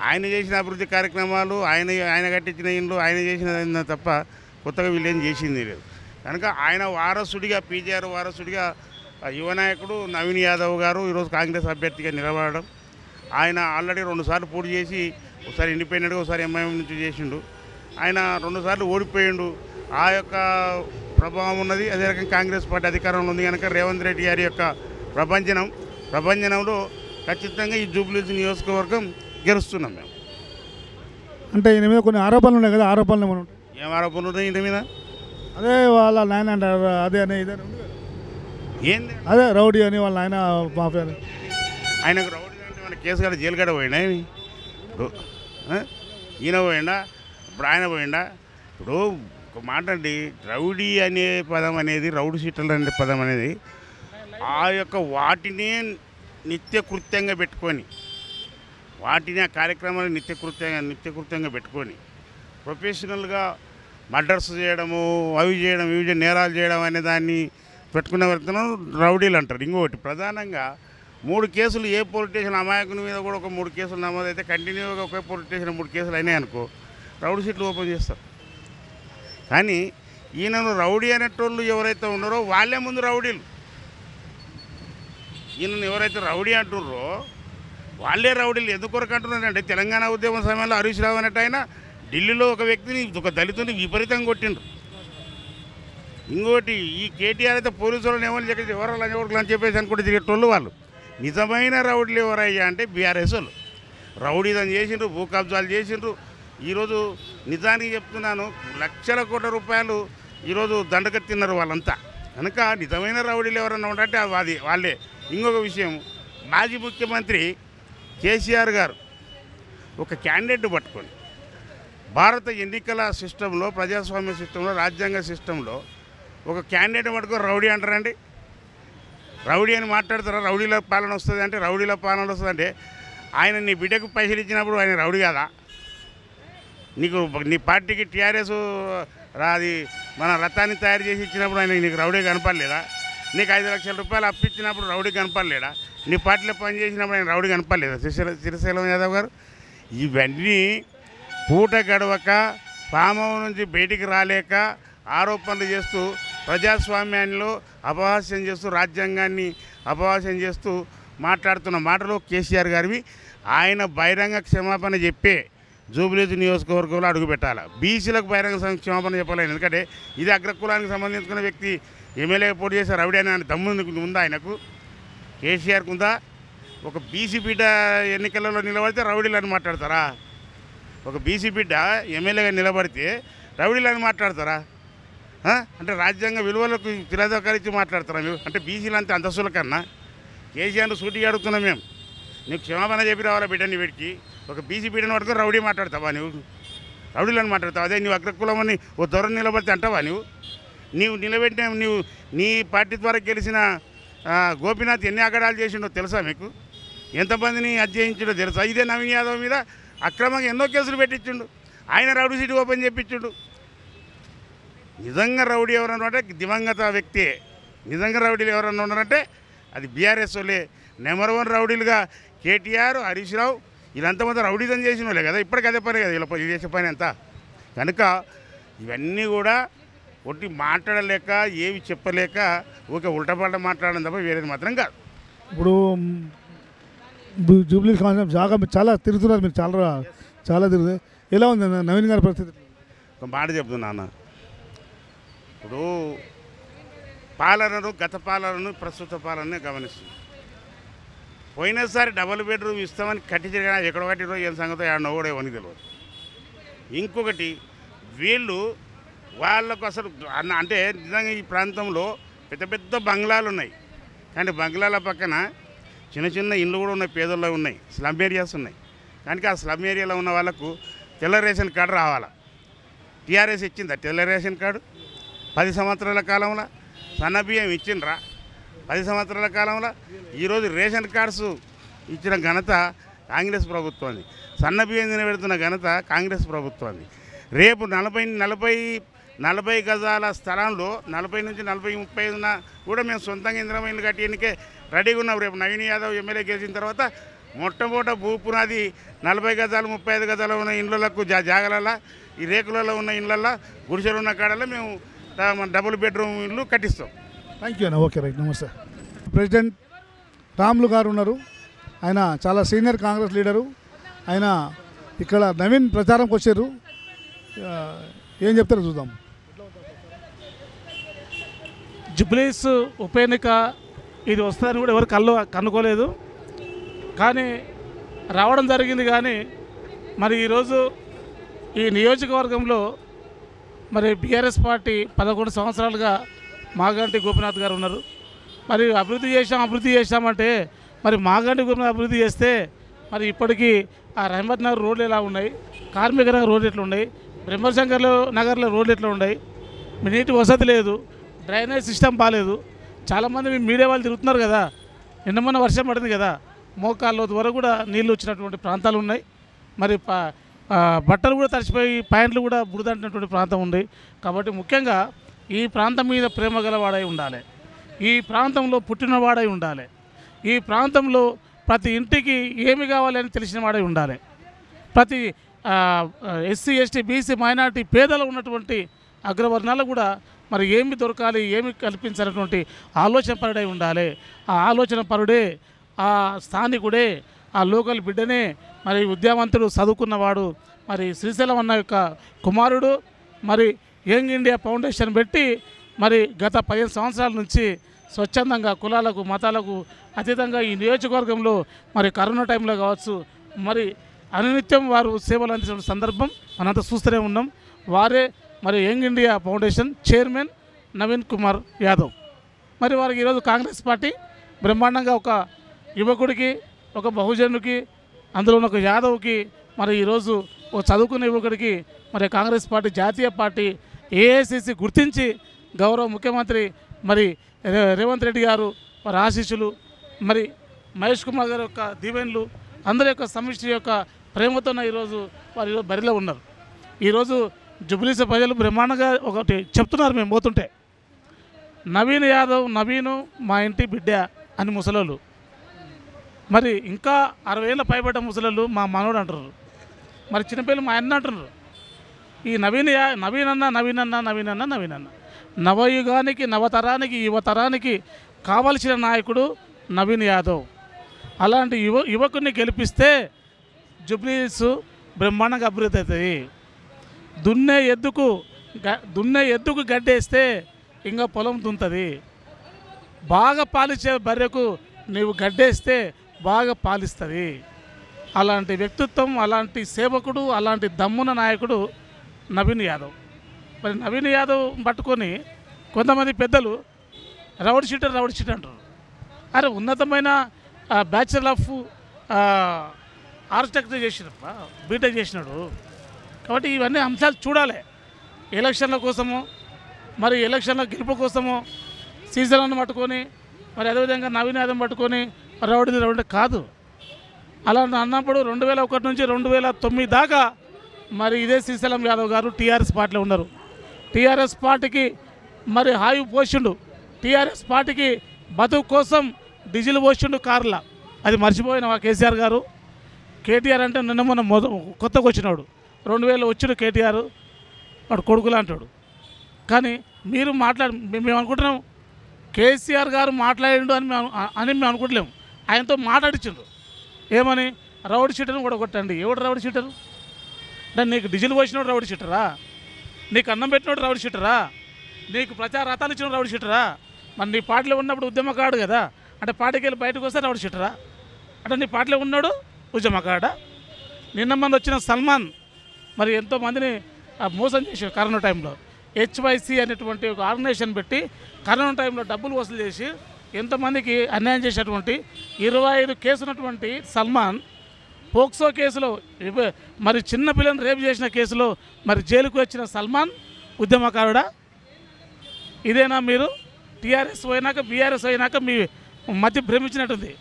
I: ఆయన చేసిన అభివృద్ధి కార్యక్రమాలు, ఆయన కట్టించిన ఇండ్లు ఆయన చేసిన తప్ప కొత్తగా వీళ్ళేం చేసింది లేదు. కనుక ఆయన వారసుడిగా, పీజేఆర్ వారసుడిగా యువ నాయకుడు నవీన్ యాదవ్ గారు ఈరోజు కాంగ్రెస్ అభ్యర్థిగా నిలబడడం. ఆయన ఆల్రెడీ 2 సార్లు పోటీ చేసి, ఒకసారి ఇండిపెండెంట్గా ఒకసారి ఎంఐఎం నుంచి చేసిండు. ఆయన 2 సార్లు ఓడిపోయిండు. ఆ యొక్క ప్రభావం ఉన్నది. అదే రకంగా కాంగ్రెస్ పార్టీ అధికారంలో ఉంది కనుక రేవంత్ రెడ్డి గారి యొక్క ప్రభంజనంలో ఖచ్చితంగా ఈ జూబ్లీహిల్స్ నియోజకవర్గం గెలుస్తున్నాం మేము.
A: అంటే ఈయన మీద కొన్ని ఆరోపణలు ఉన్నాయి కదా, ఆరోపణలు ఏమైనా ఉంటాయి?
I: ఏం ఆరోపణలు ఉన్నాయి ఈయన మీద?
A: అదే వాళ్ళ నాయన అంటారు, అదే అనే ఇదే
I: ఏంది
A: అదే రౌడీ అని వాళ్ళ ఆయన మాఫియా అని.
I: ఆయనకు రౌడీ అంటే మన కేసు కాడ జైలు కాడ పోయినా ఈయన పోయిండా, ఇప్పుడు ఆయన పోయిండా? ఇప్పుడు ఒక మాట అండి, రౌడీ అనే పదం అనేది, రౌడీ షీటర్లు అనే పదం అనేది ఆ యొక్క వాటిని నిత్యకృత్యంగా పెట్టుకొని, వాటిని ఆ కార్యక్రమాన్ని నిత్యకృత్యంగా పెట్టుకొని ప్రొఫెషనల్గా మర్డర్స్ చేయడము, అవి చేయడం నేరాలు చేయడం అనే దాన్ని పెట్టుకునే వ్యక్తులను రౌడీలు అంటారు. ఇంకొకటి ప్రధానంగా 3 కేసులు ఏ పోలీస్ స్టేషన్ అమాయకుని మీద కూడా ఒక 3 కేసులు నమోదైతే కంటిన్యూగా ఒకే పోలీస్ స్టేషన్ 3 కేసులు అయినాయి అనుకో, రౌడీ షీట్లు ఓపెన్ చేస్తారు. కానీ ఈయనను రౌడీ అనేటోళ్ళు ఎవరైతే ఉన్నారో వాళ్ళే ముందు రౌడీలు. ఈయనను ఎవరైతే రౌడీ అంటుర్రో వాళ్ళే రౌడీలు. ఎందుకొరకు అంటున్నారంటే తెలంగాణ ఉద్యమం సమయంలో హరీష్ రావు అనేట ఆయన ఢిల్లీలో ఒక వ్యక్తిని, ఒక దళితుని విపరీతంగా కొట్టిండ్రు. ఇంకోటి ఈ కేటీఆర్ అయితే పోలీసు వాళ్ళని ఎవరు అని చెప్పేసి అనుకుంటే తిరిగేటోళ్ళు వాళ్ళు. నిజమైన రౌడీలు ఎవరయ్యా అంటే బీఆర్ఎస్ వాళ్ళు. రౌడీదని చేసిండ్రు, భూ కబ్జాలు చేసిండ్రు. ఈరోజు నిజానికి చెప్తున్నాను, లక్షల కోట్ల రూపాయలు ఈరోజు దండకత్తిన్నారు వాళ్ళంతా. కనుక నిజమైన రౌడీలు ఎవరన్నా ఉంటే అది వాళ్ళే. ఇంకొక విషయం, మాజీ ముఖ్యమంత్రి కేసీఆర్ గారు ఒక క్యాండిడేట్ పట్టుకొని భారత ఎన్నికల సిస్టంలో, ప్రజాస్వామ్య సిస్టంలో, రాజ్యాంగ సిస్టంలో ఒక క్యాండిడేట్ పట్టుకొని రౌడీ అంటారండి. రౌడీ అని మాట్లాడతారా? రౌడీల పాలన వస్తుంది అంటే, రౌడీల పాలన వస్తుంది అంటే ఆయన నీ బిడ్డకు పైసలు ఇచ్చినప్పుడు ఆయన రౌడీ కాదా? నీ పార్టీకి టీఆర్ఎస్ అది మన రథాన్ని తయారు చేసి ఇచ్చినప్పుడు ఆయన నీకు రౌడీ కనపడలేదా? నీకు 5 లక్షల రూపాయలు అప్పిచ్చినప్పుడు రౌడీ కనపడలేడా? నీ పార్టీలో పనిచేసినప్పుడు ఆయన రౌడీ కనపడలేదా? శ్రీశైలం యాదవ్ గారు ఇవన్నీ పూట గడవక, పామం నుంచి బయటికి రాలేక ఆరోపణలు చేస్తూ, ప్రజాస్వామ్యాన్ని అపహాస్యం చేస్తూ, రాజ్యాంగాన్ని అపహాస్యం చేస్తూ మాట్లాడుతున్న మాటలు కేసీఆర్ గారివి. ఆయన బహిరంగ క్షమాపణ చెప్పే జూబ్లీహిల్స్ నియోజకవర్గంలో అడుగుపెట్టాలి. బీసీలకు బహిరంగ క్షమాపణ చెప్పలేను. ఎందుకంటే ఇది అగ్రకులానికి సంబంధించుకున్న వ్యక్తి ఎమ్మెల్యే పోటీ చేసే రౌడీ అని దమ్ము ఉందా ఆయనకు? కేసీఆర్కి ఉందా? ఒక బీసీ బిడ్డ ఎన్నికలలో నిలబడితే రౌడీలని మాట్లాడతారా? ఒక బీసీ బిడ్డ ఎమ్మెల్యేగా నిలబడితే రౌడీలని మాట్లాడతారా? అంటే రాజ్యాంగ విలువలకు తిరస్కరించి మాట్లాడతారా మీరు? అంటే బీసీలు అంతే అంతస్తుల కన్నా కేసీఆర్ను సూటిగా అడుగుతున్నాం మేము. నీకు క్షమాపణ చెప్పి రావాలా బిడ్డని వీడికి? ఒక బీసీ బిడ్డని పట్టుకొని రౌడీ మాట్లాడతావా నువ్వు? రౌడీలను మాట్లాడతావు? అదే నువ్వు అగ్రకులమని ఓ దొరని నిలబడితే అంటావా నీవు నిలబెట్టిన నీ పార్టీ ద్వారా గెలిచిన గోపీనాథ్ ఎన్ని అగడాలు చేసిండో తెలుసా మీకు? ఎంతమందిని అధ్యయించాడో తెలుసా? ఇదే నవీన్ యాదవ్ మీద అక్రమంగా ఎన్నో కేసులు పెట్టించుండు. ఆయన రౌడీ సీటు ఓపెన్ చేయించుండు. నిజంగా రౌడీ ఎవరన్నా అంటే దివంగత వ్యక్తే. నిజంగా రౌడీలు ఎవరన్నా ఉన్నారంటే అది బీఆర్ఎస్ వాళ్ళే. నెంబర్ 1 రౌడీలుగా కేటీఆర్, హరీష్ రావు వీళ్ళంతా మొత్తం రౌడీజం చేసిన వాళ్ళే కదా. ఇప్పటికి అదే పని కదా వీళ్ళ చేసే పని అంతా. కనుక ఇవన్నీ కూడా ఒట్టి మాట్లాడలేక ఏవి చెప్పలేక ఊకే ఉల్టపల్ట మాట్లాడడం తప్ప వేరేది మాత్రం కాదు.
A: ఇప్పుడు జూబ్లీ కాన్సెప్ట్ జాగా మీరు చాలా తిరుగుతున్నారు, మీరు చాలా తిరుగుతుంది. ఎలా ఉంది నవీన్ గారి పరిస్థితి?
I: ఒక మాట చెప్తున్నా అన్న, ఇప్పుడు పాలనను, గత పాలనను, ప్రస్తుత పాలనని గమనిస్తుంది. పోయినసారి డబుల్ బెడ్రూమ్ ఇస్తామని కట్టించిన ఎక్కడ కట్టిరో ఏం సంగతో ఏడనో కూడా ఎవరికి తెలియదు. ఇంకొకటి వీళ్ళు వాళ్ళకు అసలు అంటే నిజంగా ఈ ప్రాంతంలో పెద్ద పెద్ద బంగ్లాలు ఉన్నాయి, కానీ బంగ్లాల పక్కన చిన్న చిన్న ఇండ్లు కూడా ఉన్నాయి, పేదల్లో ఉన్నాయి, స్లమ్ ఏరియాస్ ఉన్నాయి. కనుక ఆ స్లమ్ ఏరియాలో ఉన్న వాళ్ళకు తెల్ల రేషన్ కార్డు రావాలా. టీఆర్ఎస్ ఇచ్చిందా తెల్ల రేషన్ కార్డు? 10 సంవత్సరాల కాలంలో సన్నబియ్యం ఇచ్చిండ్రా? 10 సంవత్సరాల కాలంలో ఈరోజు రేషన్ కార్డ్స్ ఇచ్చిన ఘనత కాంగ్రెస్ ప్రభుత్వాన్ని, సన్నబియ్యం తినబెడుతున్న ఘనత కాంగ్రెస్ ప్రభుత్వాన్ని. రేపు 40 గజాల స్థలంలో 40 నుంచి 40, 30 ఉన్నా కూడా మేము సొంతంగా ఇంద్రమైన్లు కట్టి ఎన్నికే రెడీగా ఉన్నాం. రేపు నవీన్ యాదవ్ ఎమ్మెల్యే గెలిచిన తర్వాత మొట్టమొదట భూపునాది 40 గజాలు 35 గజాలు ఉన్న ఇండ్లకు జాగలలో, ఈ రేకులలో ఉన్న ఇండ్లల్లో, గుడిసెలు ఉన్న కాడల్లో మేము డబుల్ బెడ్రూమ్ ఇల్లు కట్టిస్తాం.
A: థ్యాంక్ యూ అన్న. ఓకే, రైట్, నమస్తే. ప్రెసిడెంట్ రాములు గారు ఉన్నారు. ఆయన చాలా సీనియర్ కాంగ్రెస్ లీడరు. ఆయన ఇక్కడ నవీన్ ప్రచారంకి వచ్చారు. ఏం చెప్తారో చూద్దాం.
J: జుబ్లీస్ ఉప ఎన్నిక ఇది వస్తుందని కూడా ఎవరు కనుక్కోలేదు, కానీ రావడం జరిగింది. కానీ మరి ఈరోజు ఈ నియోజకవర్గంలో మరి బీఆర్ఎస్ పార్టీ 11 సంవత్సరాలుగా మాగంటి గోపీనాథ్ గారు ఉన్నారు. మరి అభివృద్ధి చేశామంటే మరి మాగంటి గోపీనాథ్ అభివృద్ధి చేస్తే మరి ఇప్పటికీ ఆ రహమత్ నగర్ రోడ్లు ఎలా ఉన్నాయి, కార్మిక నగర్ రోడ్లు ఎట్లా ఉన్నాయి, బ్రహ్మశంకర్ నగర్లో రోడ్లు ఎట్లా ఉన్నాయి, నీటి వసతి లేదు, డ్రైనేజ్ సిస్టమ్ బాగాలేదు. చాలామంది మీడియా వాళ్ళు తిరుగుతున్నారు కదా, నిన్న మొన్న వర్షం పడింది కదా, మోకాళ్ళ వరకు కూడా నీళ్ళు వచ్చినటువంటి ప్రాంతాలు ఉన్నాయి. మరి బట్టలు కూడా తడిచిపోయి ప్యాంట్లు కూడా బురదంటున్నటువంటి ప్రాంతం ఉంది. కాబట్టి ముఖ్యంగా ఈ ప్రాంతం మీద ప్రేమ గలవాడై ఉండాలి, ఈ ప్రాంతంలో పుట్టినవాడై ఉండాలి, ఈ ప్రాంతంలో ప్రతి ఇంటికి ఏమి కావాలని తెలిసిన వాడై ఉండాలి. ప్రతి ఎస్సీ, ఎస్టీ, బీసీ, మైనార్టీ, పేదలు ఉన్నటువంటి అగ్రవర్ణాలు కూడా మరి ఏమి దొరకాలి, ఏమి కల్పించాలన్నటువంటి ఆలోచన పరుడై ఉండాలి. ఆ ఆలోచన పరుడే, ఆ స్థానికుడే, ఆ లోకల్ బిడ్డనే మరి ఉద్యమవంతుడు, చదువుకున్నవాడు, మరి శ్రీశైలం అన్న యొక్క కుమారుడు. మరి యంగ్ ఇండియా ఫౌండేషన్ పెట్టి మరి గత 15 సంవత్సరాల నుంచి స్వచ్ఛందంగా కులాలకు, మతాలకు అతీతంగా ఈ నియోజకవర్గంలో మరి కరోనా టైంలో కావచ్చు మరి అనునిత్యం వారు సేవలు అందించిన సందర్భం మనంతా చూస్తూనే ఉన్నాం. వారే మరి young India foundation chairman Naveen Kumar Yadav. మరి వారికి ఈరోజు కాంగ్రెస్ పార్టీ బ్రహ్మాండంగా ఒక యువకుడికి, ఒక బహుజనుడికి, అందులో ఒక యాదవ్కి, మరి ఈరోజు ఒక చదువుకున్న యువకుడికి మరి కాంగ్రెస్ పార్టీ జాతీయ పార్టీ ఏఐసిసి గుర్తించి గౌరవ ముఖ్యమంత్రి మరి రేవంత్ రెడ్డి గారు వారి ఆశీస్సులు, మరి మహేష్ కుమార్ గారి యొక్క దీవెన్లు, అందరి యొక్క సమిష్టి యొక్క ప్రేమతోనే ఈరోజు వారు బరిలో ఉన్నారు. ఈరోజు జుబ్లీస్ ప్రజలు బ్రహ్మాండంగా ఒకటి చెప్తున్నారు, మేము పోతుంటే నవీన్ యాదవ్, నవీను మా ఇంటి బిడ్డ అని ముసలోళ్ళు, మరి ఇంకా 60 ఏళ్ళ పైబడ్డ ముసలోళ్ళు మా మనోడు అంటారు, మరి చిన్నపిల్లలు మా అన్న అంటున్నారు. ఈ నవీనన్న నవయుగానికి, నవతరానికి, యువతరానికి కావలసిన నాయకుడు నవీన్ యాదవ్. అలాంటి యువకుడిని గెలిపిస్తే జుబ్లీస్ బ్రహ్మాండంగా అభివృద్ధి అవుతుంది. దున్నే ఎద్దుకు గడ్డేస్తే ఇంకా పొలం దుంతుంది. బాగా పాలిచ్చే బర్రెకు నీవు గడ్డేస్తే బాగా పాలిస్తుంది. అలాంటి వ్యక్తిత్వం, అలాంటి సేవకుడు, అలాంటి దమ్మున నాయకుడు నవీన్ యాదవ్. మరి నవీన్ యాదవ్ పట్టుకొని కొంతమంది పెద్దలు రౌడీ షీట్ అంటారు. అరే ఉన్నతమైన బ్యాచులర్ ఆఫ్ ఆర్కిటెక్చర్ చేసినప్ప బీటెక్ చేసినాడు. కాబట్టి ఇవన్నీ అంశాలు చూడాలి. ఎలక్షన్ల కోసము, మరి ఎలక్షన్ల గెలుపు కోసము సీజన్లను పట్టుకొని, మరి అదేవిధంగా నవీన్ యాదవ్ పట్టుకొని రౌడీ కాదు. అలా అన్నప్పుడు 2001 నుంచి 2009 దాకా మరి ఇదే శ్రీశైలం యాదవ్ గారు టీఆర్ఎస్ పార్టీలో ఉన్నారు. టీఆర్ఎస్ పార్టీకి మరి హాయి పోషిండు, టీఆర్ఎస్ పార్టీకి బతుకు కోసం డీజిల్ పోషిండు కార్ల. అది మర్చిపోయిన కేసీఆర్ గారు. కేటీఆర్ అంటే నిన్న మొన్న కొత్తగా వచ్చినాడు, 2000 వచ్చిన కేటీఆర్ వాడు కొడుకులు అంటాడు. కానీ మీరు మేము అనుకుంటున్నాం కేసీఆర్ గారు మాట్లాడిండు అని మేము అనుకుంటలేము. ఆయనతో మాట్లాడించిండ్రు ఏమని, రౌడీ షీటర్ని కూడా కొట్టండి. ఎవడు రౌడీ షీటరు అంటే నీకు డీజిల్ పోసినోడు రౌడీ షీటరా, నీకు అన్నం పెట్టినోడు రౌడీ షీటరా, నీకు ప్రచార రథాలు ఇచ్చిన రౌడీ షీటరా? మరి నీ పార్టీలో ఉన్నప్పుడు ఉద్యమకాడు కదా, అంటే పార్టీకి వెళ్ళి బయటకు వస్తే రౌడీ షీటరా? అంటే నీ పార్టీలో ఉన్నాడు ఉద్యమకాడ. నిన్న మంది వచ్చిన సల్మాన్ మరి ఎంతోమందిని మోసం చేశారు కరోనా టైంలో. HYC అనేటువంటి ఒక ఆర్గనైజేషన్ పెట్టి కరోనా టైంలో డబ్బులు వసూలు చేసి ఎంతమందికి అన్యాయం చేసేటువంటి 25 కేసు ఉన్నటువంటి సల్మాన్ పోక్సో కేసులో మరి చిన్న పిల్లని రేపు చేసిన కేసులో మరి జైలుకు వచ్చిన సల్మాన్ ఉద్యమకారుడా? ఇదేనా మీరు టీఆర్ఎస్ పోయినాక బీఆర్ఎస్ అయినాక మీ మతి భ్రమించినట్టుంది.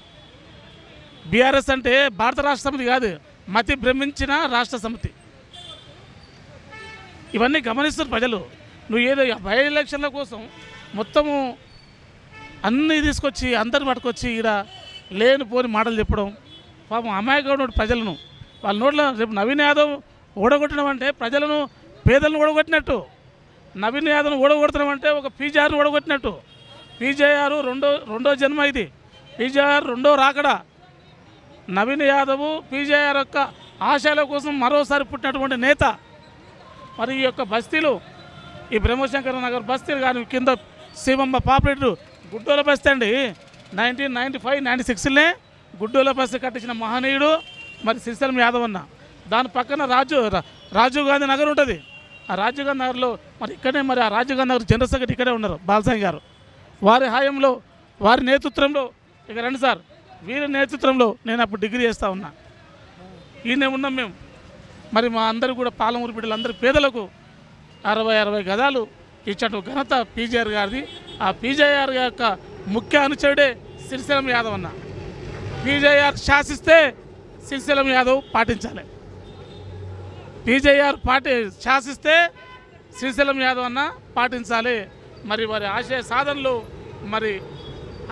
J: బీఆర్ఎస్ అంటే భారత రాష్ట్ర సమితి కాదు, మతి భ్రమించిన రాష్ట్ర సమితి. ఇవన్నీ గమనిస్తారు ప్రజలు. నువ్వు ఏదో బై ఎలక్షన్ల కోసం మొత్తము అన్నీ తీసుకొచ్చి అందరిని పట్టుకొచ్చి ఈడ లేనిపోని మాటలు చెప్పడం, పాపం అమాయకుడు ప్రజలను వాళ్ళ నోట్లో. రేపు నవీన్ యాదవ్ ఓడగొట్టడం అంటే ప్రజలను పేదలను ఓడగొట్టినట్టు. నవీన్ యాదవ్ను ఓడగొడుతున్నాం అంటే ఒక పీజేఆర్ను ఓడగొట్టినట్టు. పీజేఆర్ రెండో జన్మ, ఇది పీజేఆర్ రెండో రాకడా. నవీన్ యాదవ్ పీజేఆర్ యొక్క ఆశయాల కోసం మరోసారి పుట్టినటువంటి నేత. మరి ఈ యొక్క బస్తీలు, ఈ బ్రహ్మశంకర నగర్ బస్తీలు కానీ కింద సీమమ్మ పాపరేటు గుడ్డోల బస్తీ అండి. 1995-96 గుడ్డోల బస్తీ కట్టించిన మహనీయుడు మరి శ్రీశైలం యాదవ్ అన్న. దాని పక్కన రాజీవ్ గాంధీ నగర్ ఉంటుంది. ఆ రాజీవ్ గాంధీ నగర్లో మరి ఇక్కడే మరి ఆ రాజీవ్ గాంధీ నగర్ జనరల్ సెక్రటరీ ఇక్కడే ఉన్నారు బాలసాయి గారు. వారి హాయంలో వారి నేతృత్వంలో ఇక రండి సార్, వీరి నేతృత్వంలో నేను అప్పుడు డిగ్రీ చేస్తూ ఉన్నా. ఈయనే ఉన్నాం మేము. మరి మా అందరూ కూడా పాలమూరు బిడ్డలందరూ పేదలకు 60 గదాలు ఇచ్చట ఘనత పీజేఆర్ గారిది. ఆ పీజేఆర్ యొక్క ముఖ్య అనుచరుడే శ్రీశైలం యాదవ్ అన్న. పీజేఆర్ శాసిస్తే శ్రీశైలం యాదవ్ పాటించాలి. పీజేఆర్ శాసిస్తే శ్రీశైలం యాదవ్ అన్న పాటించాలి. మరి వారి ఆశయ సాధనలు మరి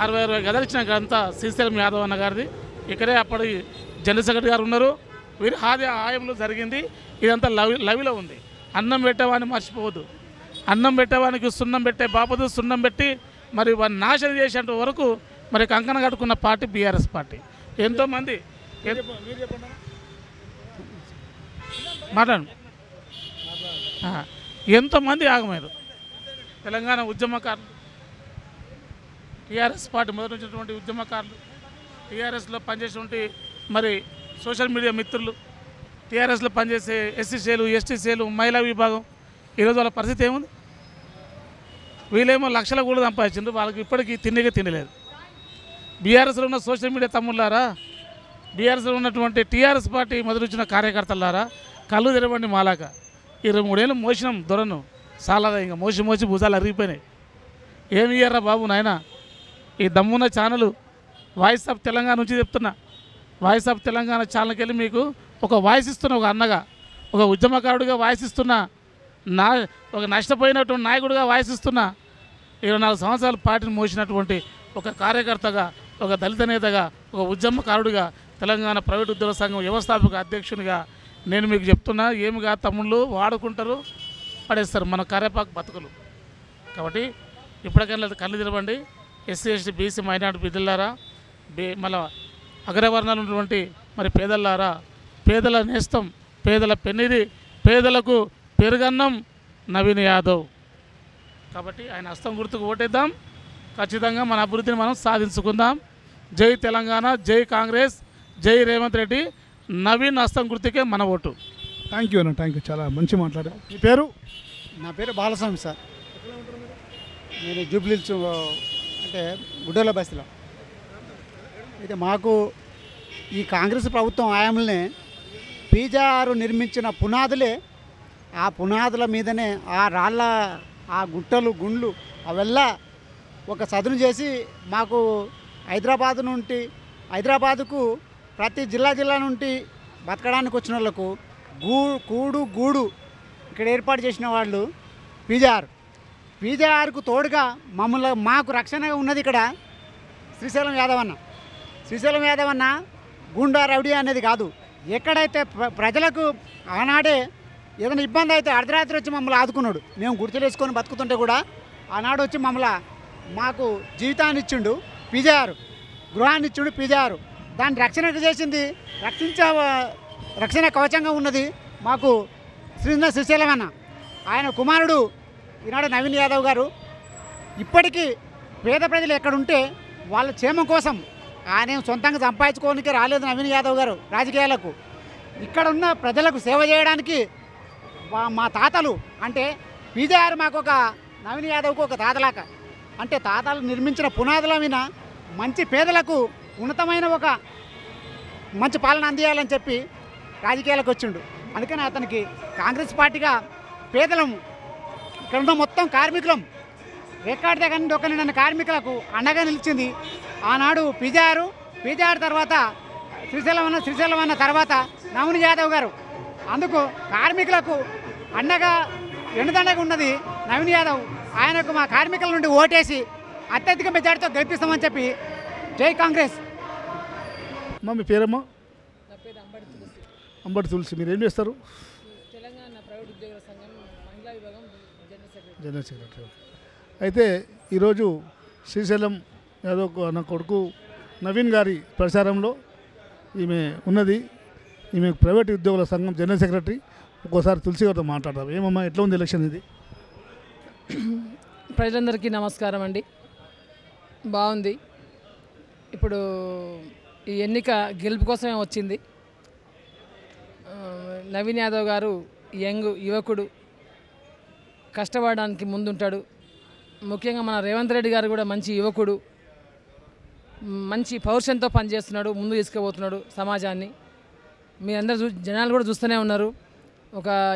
J: 60 గదాలు ఇచ్చిన ఘనత శ్రీశైలం యాదవ్ అన్న గారిది. ఇక్కడే అప్పటి జనరల్ సెక్రటరీ గారు ఉన్నారు. వీరి హాయంలో జరిగింది. ఇదంతా లవిలో ఉంది. అన్నం పెట్టేవాడిని మర్చిపోవద్దు. అన్నం పెట్టేవానికి సున్నం పెట్టే బాపదు, సున్నం పెట్టి మరి వాడిని నాశనం చేసేంత వరకు మరి కంకణ కట్టుకున్న పార్టీ బీఆర్ఎస్ పార్టీ. ఎంతోమంది మాట్లాడు ఎంతోమంది ఆగమయ్యారు. తెలంగాణ ఉద్యమకారులు, టీఆర్ఎస్ పార్టీ మొదటి వచ్చినటువంటి ఉద్యమకారులు, టీఆర్ఎస్లో పనిచేసినటువంటి మరి సోషల్ మీడియా మిత్రులు, టీఆర్ఎస్లో పనిచేసే SC-సేలు, ST-సేలు, మహిళా విభాగం, ఈరోజు వాళ్ళ పరిస్థితి ఏముంది? వీళ్ళేమో లక్షల కూడా సంపాదించారు, వాళ్ళకి ఇప్పటికీ తినలేదు. బీఆర్ఎస్లో ఉన్న సోషల్ మీడియా తమ్ముళ్ళారా, బీఆర్ఎస్లో ఉన్నటువంటి టీఆర్ఎస్ పార్టీ మొదలు వచ్చిన కార్యకర్తలారా, కళ్ళు తెరవండి. మాలాక 23 ఏళ్ళు మోసినాం దొరను, సాలాగా ఇంకా మోసి భుజాలు అరిగిపోయినాయి. ఏమి ఇయ్యారా బాబు నాయన? ఈ దమ్మున్న ఛానల్ వాయిస్ ఆఫ్ తెలంగాణ నుంచి చెప్తున్నా, వాయిస్ ఆఫ్ తెలంగాణ ఛానల్కి వెళ్ళి మీకు ఒక వాయిస్ ఇస్తున్నా, ఒక అన్నగా, ఒక ఉద్యమకారుడిగా వాయిస్ ఇస్తున్నా, ఒక నష్టపోయినటువంటి నాయకుడిగా వాయిస్ ఇస్తున్నా. 24 సంవత్సరాలు పార్టీని మోసినటువంటి ఒక కార్యకర్తగా, ఒక దళిత నేతగా, ఒక ఉద్యమకారుడిగా, తెలంగాణ ప్రైవేట్ ఉద్యోగ సంఘం వ్యవస్థాపక అధ్యక్షునిగా నేను మీకు చెప్తున్నా. ఏమిగా తమ్ముళ్ళు వాడుకుంటారు, పడేస్తారు మన కరేపాకు బతుకులు. కాబట్టి ఇప్పటికైనా కళ్ళు తెరవండి. SC/ST BC మైనార్టీ బిడ్డలారా, మళ్ళీ అగ్రవర్ణాలు ఉన్నటువంటి మరి పేదలారా, పేదల నేస్తం, పేదల పెన్నిది, పేదలకు పెరుగన్నం నవీన్ యాదవ్. కాబట్టి ఆయన హస్తం గుర్తుకు ఓటేద్దాం. ఖచ్చితంగా మన అభివృద్ధిని మనం సాధించుకుందాం. జై తెలంగాణ, జై కాంగ్రెస్, జై రేవంత్ రెడ్డి. నవీన్ హస్తం గుర్తుకే మన ఓటు.
A: థ్యాంక్ యూ అన్న, థ్యాంక్ యూ, చాలా మంచి మాట్లాడారు. మీ పేరు?
K: నా పేరు బాలస్వామి సార్. నేను జూబ్లీహిల్స్ అంటే గుడ్డోల బస్తీలో. అయితే మాకు ఈ కాంగ్రెస్ ప్రభుత్వం హయాంలోనే పీజేఆర్ నిర్మించిన పునాదులే, ఆ పునాదుల మీదనే ఆ రాళ్ళ, ఆ గుట్టలు, గుండ్లు అవెల్లా ఒక సదును చేసి మాకు హైదరాబాద్ నుండి హైదరాబాదుకు ప్రతి జిల్లా నుండి బతకడానికి వచ్చిన వాళ్ళకు గూడు ఇక్కడ ఏర్పాటు చేసిన వాళ్ళు పీజేఆర్కు తోడుగా మాకు రక్షణగా ఉన్నది ఇక్కడ శ్రీశైలం యాదవ్ అన్న గుండా రౌడీ అనేది కాదు. ఎక్కడైతే ప్రజలకు ఆనాడే ఏదైనా ఇబ్బంది అయితే అర్ధరాత్రి వచ్చి మమ్మల్ని ఆదుకున్నాడు. మేము గుర్తులేసుకొని బతుకుతుంటే కూడా ఆనాడు వచ్చి మాకు జీవితాన్ని ఇచ్చిండు పీజేఆర్, గృహాన్ని ఇచ్చిండు పీజేఆర్. దాన్ని రక్షణ చేసింది, రక్షణ కవచంగా ఉన్నది మాకు శ్రీశైలం అన్న. ఆయన కుమారుడు ఈనాడు నవీన్ యాదవ్ గారు ఇప్పటికీ పేద ప్రజలు ఎక్కడుంటే వాళ్ళ క్షేమం కోసం ఆయన సొంతంగా సంపాదించుకోవడానికి రాలేదు నవీన్ యాదవ్ గారు రాజకీయాలకు. ఇక్కడ ఉన్న ప్రజలకు సేవ చేయడానికి మా తాతలు అంటే పీజేఆర్ మాకు ఒక నవీన్ యాదవ్కు ఒక తాతలాక అంటే తాతలు నిర్మించిన పునాదుల మీద మంచి పేదలకు ఉన్నతమైన ఒక మంచి పాలన అందియాలని చెప్పి రాజకీయాలకు వచ్చిండు. అందుకని అతనికి కాంగ్రెస్ పార్టీగా పేదలము ఇక్కడ ఉన్న మొత్తం కార్మికులం రికార్డు దగ్గర నుండి ఒక నిన్న కార్మికులకు అండగా నిలిచింది ఆనాడు పీజేఆర్ తర్వాత శ్రీశైలం అన్న తర్వాత నవీన్ యాదవ్ గారు. అందుకు కార్మికులకు అండగా ఎండదండగా ఉన్నది నవీన్ యాదవ్. ఆయనకు మా కార్మికుల నుండి ఓటేసి అత్యధిక మెజార్టీతో గెలిపిస్తామని చెప్పి జై కాంగ్రెస్.
A: మీ పేరమ్మా? అంబటి తులసి. మీరు ఏం చేస్తారు?
L: తెలంగాణ ప్రైవేట్ ఉద్యోగుల సంఘం మహిళా విభాగం
A: జనరల్ సెక్రటరీ. అయితే ఈరోజు శ్రీశైలం యాదవ్ నా కొడుకు నవీన్ గారి ప్రచారంలో ఈమె ఉన్నది. ఈమె ప్రైవేట్ ఉద్యోగుల సంఘం జనరల్ సెక్రటరీ. ఒక్కోసారి తులసి గారితో మాట్లాడదాం. ఏమమ్మా, ఎట్లా ఉంది ఎలక్షన్ ఇది?
L: ప్రజలందరికీ నమస్కారం అండి. బాగుంది. ఇప్పుడు ఈ ఎన్నిక గెలుపు కోసమే వచ్చింది. నవీన్ యాదవ్ గారు యువకుడు, కష్టపడడానికి ముందుంటాడు. ముఖ్యంగా మన రేవంత్ రెడ్డి గారు కూడా మంచి యువకుడు, మంచి పౌరుషంతో పనిచేస్తున్నాడు, ముందు తీసుకుపోతున్నాడు సమాజాన్ని. మీరందరూ జనాలు కూడా చూస్తూనే ఉన్నారు.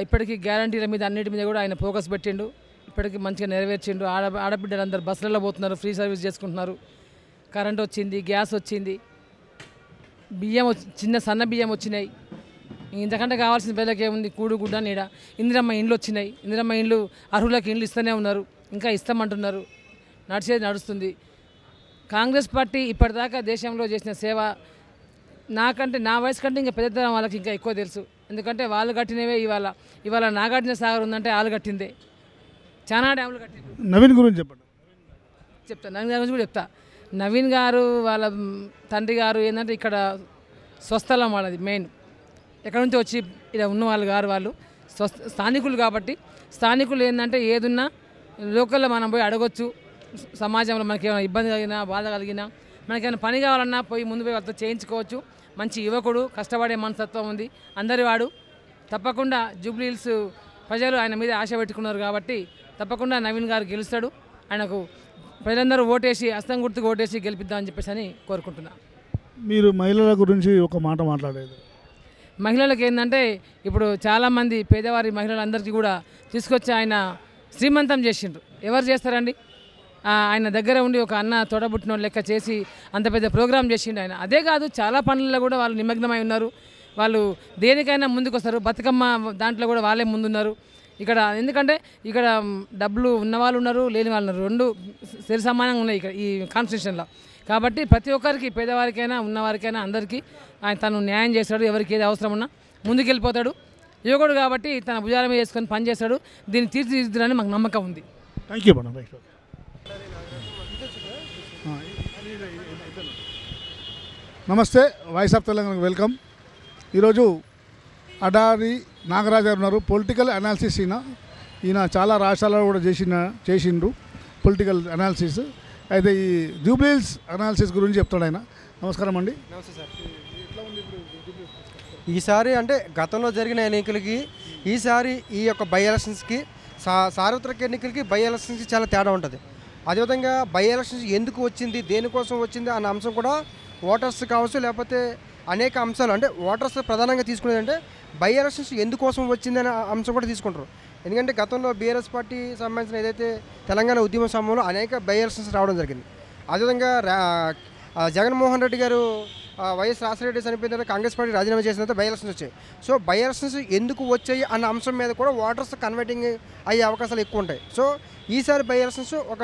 L: ఇప్పటికీ గ్యారంటీల మీద అన్నిటి మీద కూడా ఆయన ఫోకస్ పెట్టిండు. ఇప్పటికీ మంచిగా నెరవేర్చిండు. ఆడబిడ్డలందరూ బస్సులలో పోతున్నారు, ఫ్రీ సర్వీస్ చేసుకుంటున్నారు. కరెంట్ వచ్చింది, గ్యాస్ వచ్చింది, సన్న బియ్యం వచ్చినాయి. ఇంతకంటే కావాల్సిన పేదలకు ఏముంది? కూడు గుడ్డ నీడ. ఇందిరమ్మ ఇండ్లు వచ్చినాయి. ఇందిరమ్మ ఇండ్లు అర్హులకు ఇండ్లు ఇస్తూనే ఉన్నారు, ఇంకా ఇస్తామంటున్నారు. నడుస్తుంది. కాంగ్రెస్ పార్టీ ఇప్పటిదాకా దేశంలో చేసిన సేవ నా వయసు కంటే ఇంకా పెద్దతరం వాళ్ళకి ఇంకా ఎక్కువ తెలుసు. ఎందుకంటే వాళ్ళు కట్టినవే ఇవాళ నాగార్జున సాగర్ ఉందంటే వాళ్ళు కట్టిందే. చాలా డ్యాములు కట్టింది.
A: నవీన్ గురించి చెప్పండి.
L: నవీన్ గారి గురించి కూడా చెప్తా. నవీన్ గారు వాళ్ళ తండ్రి గారు ఏంటంటే ఇక్కడ స్వస్థలం వాళ్ళది మెయిన్. ఎక్కడి నుంచి వచ్చి ఇలా ఉన్న వాళ్ళు స్థానికులు కాబట్టి స్థానికులు ఏంటంటే ఏదున్నా లోకల్లో మనం పోయి అడగొచ్చు. సమాజంలో మనకి ఏమైనా ఇబ్బంది కలిగినా బాధ కలిగినా మనకేమైనా పని కావాలన్నా ముందు పోయి వాళ్ళతో చేయించుకోవచ్చు. మంచి యువకుడు, కష్టపడే మనస్తత్వం ఉంది అందరి వాడు. తప్పకుండా జూబ్లీ హిల్స్ ప్రజలు ఆయన మీద ఆశ పెట్టుకున్నారు కాబట్టి తప్పకుండా నవీన్ గారు గెలుస్తాడు. ఆయనకు ప్రజలందరూ ఓటేసి హస్తం గుర్తుకు ఓటేసి గెలిపిద్దామని చెప్పేసి అని కోరుకుంటున్నా.
A: మీరు మహిళల గురించి ఒక మాట మాట్లాడేది.
L: మహిళలకు ఏంటంటే ఇప్పుడు చాలామంది పేదవారి మహిళలందరికీ కూడా తీసుకొచ్చి ఆయన శ్రీమంతం చేసిండ్రు. ఎవరు చేస్తారండి? ఆయన దగ్గర ఉండి ఒక అన్న తోడబుట్టిన లెక్క చేసి అంత పెద్ద ప్రోగ్రాం చేసిండు ఆయన. అదే కాదు, చాలా పనులలో కూడా వాళ్ళు నిమగ్నమై ఉన్నారు. వాళ్ళు దేనికైనా ముందుకు వస్తారు. బతుకమ్మ దాంట్లో కూడా వాళ్ళే ముందున్నారు ఇక్కడ. ఎందుకంటే ఇక్కడ డబ్బులు ఉన్నవాళ్ళు ఉన్నారు, లేని వాళ్ళు ఉన్నారు. రెండు సరి సమానంగా ఉన్నాయి ఇక్కడ ఈ కాన్స్టిట్యూషన్లో. కాబట్టి ప్రతి ఒక్కరికి, పేదవారికైనా ఉన్నవారికైనా అందరికీ ఆయన తను న్యాయం చేస్తాడు. ఎవరికి ఏది అవసరం ఉన్నా ముందుకెళ్ళిపోతాడు. యువకుడు కాబట్టి తన భుజాల మీద వేసుకొని పనిచేస్తాడు. దీన్ని తీర్చిదిద్దులని మాకు నమ్మకం ఉంది.
A: Thank you madam. నమస్తే, వాయిస్ ఆఫ్ తెలంగాణకు వెల్కమ్. ఈరోజు అడారి నాగరాజు గారు ఉన్నారు. పొలిటికల్ అనాలిసిస్ ఈయన చాలా రాష్ట్రాల్లో కూడా చేసిండు పొలిటికల్ అనాలిసిస్. అయితే ఈ జూబ్లీ హిల్స్ అనాలిసిస్ గురించి చెప్తాడు ఆయన. నమస్కారం అండి.
M: నమస్తే సార్. ఈసారి అంటే గతంలో జరిగిన ఎన్నికలకి ఈసారి ఈ యొక్క బై ఎలక్షన్స్కి సార్వత్రిక ఎన్నికలకి బై ఎలక్షన్స్కి చాలా తేడా ఉంటుంది. అదేవిధంగా బై ఎలక్షన్స్ ఎందుకు వచ్చింది, దేనికోసం వచ్చింది అన్న అంశం కూడా ఓటర్స్ కావచ్చు, లేకపోతే అనేక అంశాలు అంటే ఓటర్స్ ప్రధానంగా తీసుకునేది అంటే బై ఎలక్షన్స్ ఎందుకోసం వచ్చింది అనే అంశం కూడా తీసుకుంటారు. ఎందుకంటే గతంలో బీఆర్ఎస్ పార్టీ సంబంధించిన ఏదైతే తెలంగాణ ఉద్యమ సమయంలో అనేక బై ఎలక్షన్స్ రావడం జరిగింది. అదేవిధంగా జగన్మోహన్ రెడ్డి గారు వైఎస్ రాజశేఖర చనిపోయిన తర్వాత కాంగ్రెస్ పార్టీ రాజీనామా చేసిన తర్వాత బై ఎలక్షన్స్ వచ్చాయి. సో బై ఎలక్షన్స్ ఎందుకు వచ్చాయి అన్న అంశం మీద కూడా ఓటర్స్ కన్వర్టింగ్ అయ్యే అవకాశాలు ఎక్కువ ఉంటాయి. సో ఈసారి బై ఎలక్షన్స్ ఒక